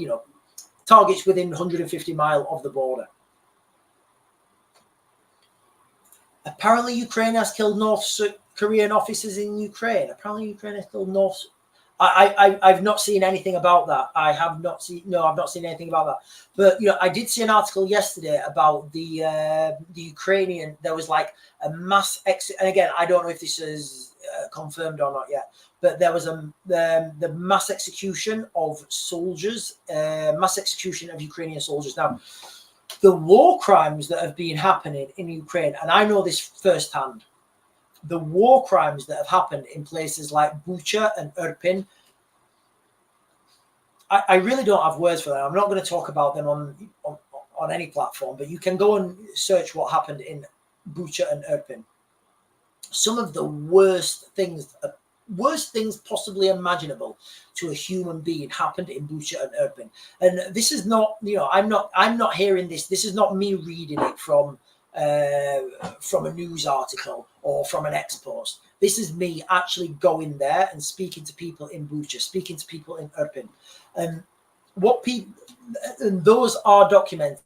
targets within 150 miles of the border. Apparently, Ukraine has killed North Korean officers in Ukraine. Apparently, Ukraine has killed North. I've not seen anything about that. I've not seen anything about that. But I did see an article yesterday about the Ukrainian. There was like a mass and again, I don't know if this is confirmed or not yet. But there was the mass execution of soldiers, mass execution of Ukrainian soldiers. Now, the war crimes that have been happening in Ukraine, and I know this firsthand. The war crimes that have happened in places like Bucha and Irpin, I really don't have words for them. I'm not going to talk about them on any platform, but you can go and search what happened in Bucha and Irpin. Some of the worst things possibly imaginable to a human being happened in Bucha and Irpin. And this is not, I'm not hearing this. This is not me reading it from a news article or from an ex-post. This is me actually going there and speaking to people in Bucha, speaking to people in Irpin. And those are documented.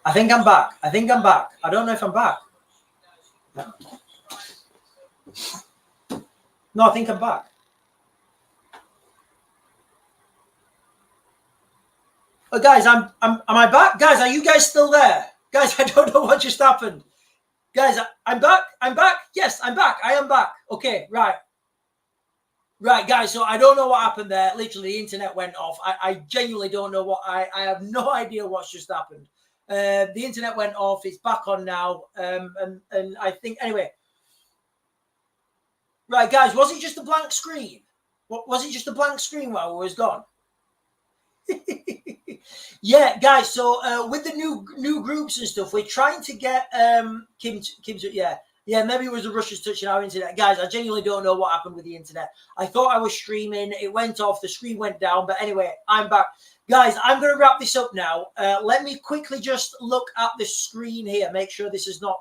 I think I'm back. I think I'm back. I don't know if I'm back. No, I think I'm back. Oh, guys, am I back? Guys, are you guys still there? Guys, I don't know what just happened. Guys, I'm back. I'm back. Yes, I'm back. I am back. Okay, right. Right, guys, so I don't know what happened there. Literally, the internet went off. I genuinely don't know what. I have no idea what's just happened. The internet went off. It's back on now. And I think, anyway. Right, guys, was it just a blank screen? What was it just a blank screen while we was gone? Yeah, guys, so with the new groups and stuff, we're trying to get Kim to, yeah, maybe it was the Russians touching our internet. Guys, I genuinely don't know what happened with the internet. I thought I was streaming. It went off. The screen went down. But anyway, I'm back. Guys, I'm going to wrap this up now. Let me quickly just look at the screen here. Make sure this is not...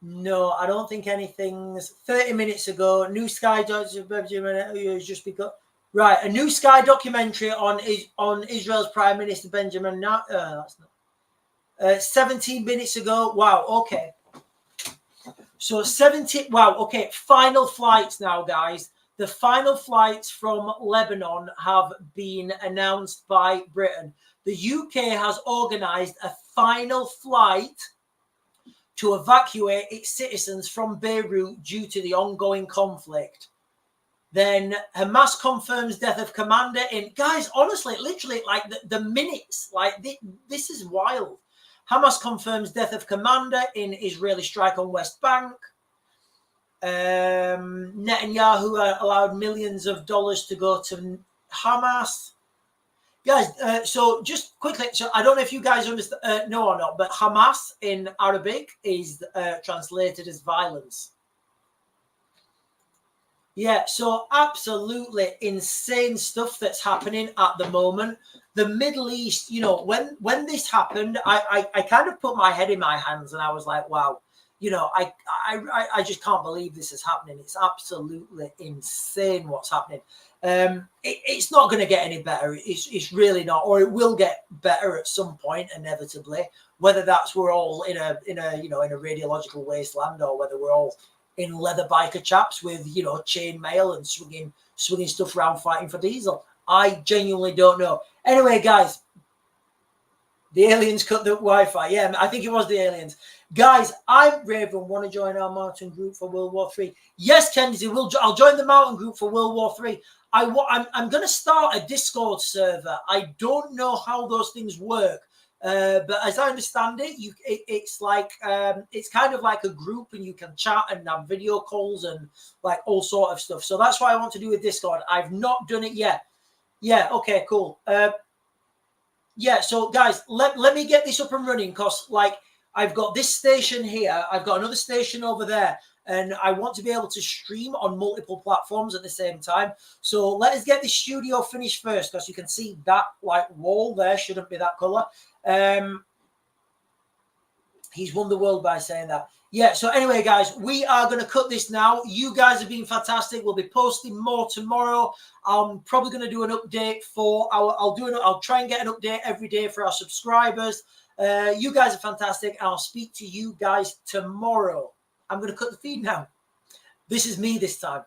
No, I don't think anything's... 30 minutes ago, New Sky has just become... Right, a New Sky documentary on Israel's Prime Minister Benjamin... that's not... 17 minutes ago. Wow, okay. So 17, wow, okay. Final flights now, guys. The final flights from Lebanon have been announced by Britain. The UK has organised a final flight to evacuate its citizens from Beirut due to the ongoing conflict. Then Hamas confirms death of commander in... Guys, honestly, literally, like the minutes, like this is wild. Hamas confirms death of commander in Israeli strike on West Bank. Netanyahu allowed millions of dollars to go to Hamas. Guys, so just quickly, so I don't know if you guys understand, know or not, but Hamas in Arabic is translated as violence. Yeah, so absolutely insane stuff that's happening at the moment. The Middle East, you know, when this happened, I kind of put my head in my hands and I was like, wow, you know, I just can't believe this is happening. It's absolutely insane what's happening. It's not going to get any better. It's really not, or it will get better at some point inevitably. Whether that's we're all in a radiological wasteland, or whether we're all in leather biker chaps with, you know, chain mail and swinging stuff around fighting for diesel. I genuinely don't know. Anyway, guys, the aliens cut the Wi-Fi. Yeah, I think it was the aliens. Guys, I'm Raven. Want to join our mountain group for World War III? Yes, Kenzie, I'll join the mountain group for World War III. I'm going to start a Discord server. I don't know how those things work. But as I understand it, it's like it's kind of like a group, and you can chat and have video calls and like all sort of stuff. So that's why I want to do a Discord. I've not done it yet. Yeah, okay, cool. Yeah, so guys, let me get this up and running, because like I've got this station here, I've got another station over there, and I want to be able to stream on multiple platforms at the same time. So let us get this studio finished first, because you can see that like wall there shouldn't be that color. He's won the world by saying that. Yeah, so anyway, guys, we are going to cut this now. You guys have been fantastic. We'll be posting more tomorrow. I'm probably going to do an update for I'll try and get an update every day for our subscribers. You guys are fantastic. I'll speak to you guys tomorrow. I'm going to cut the feed now. This is me this time.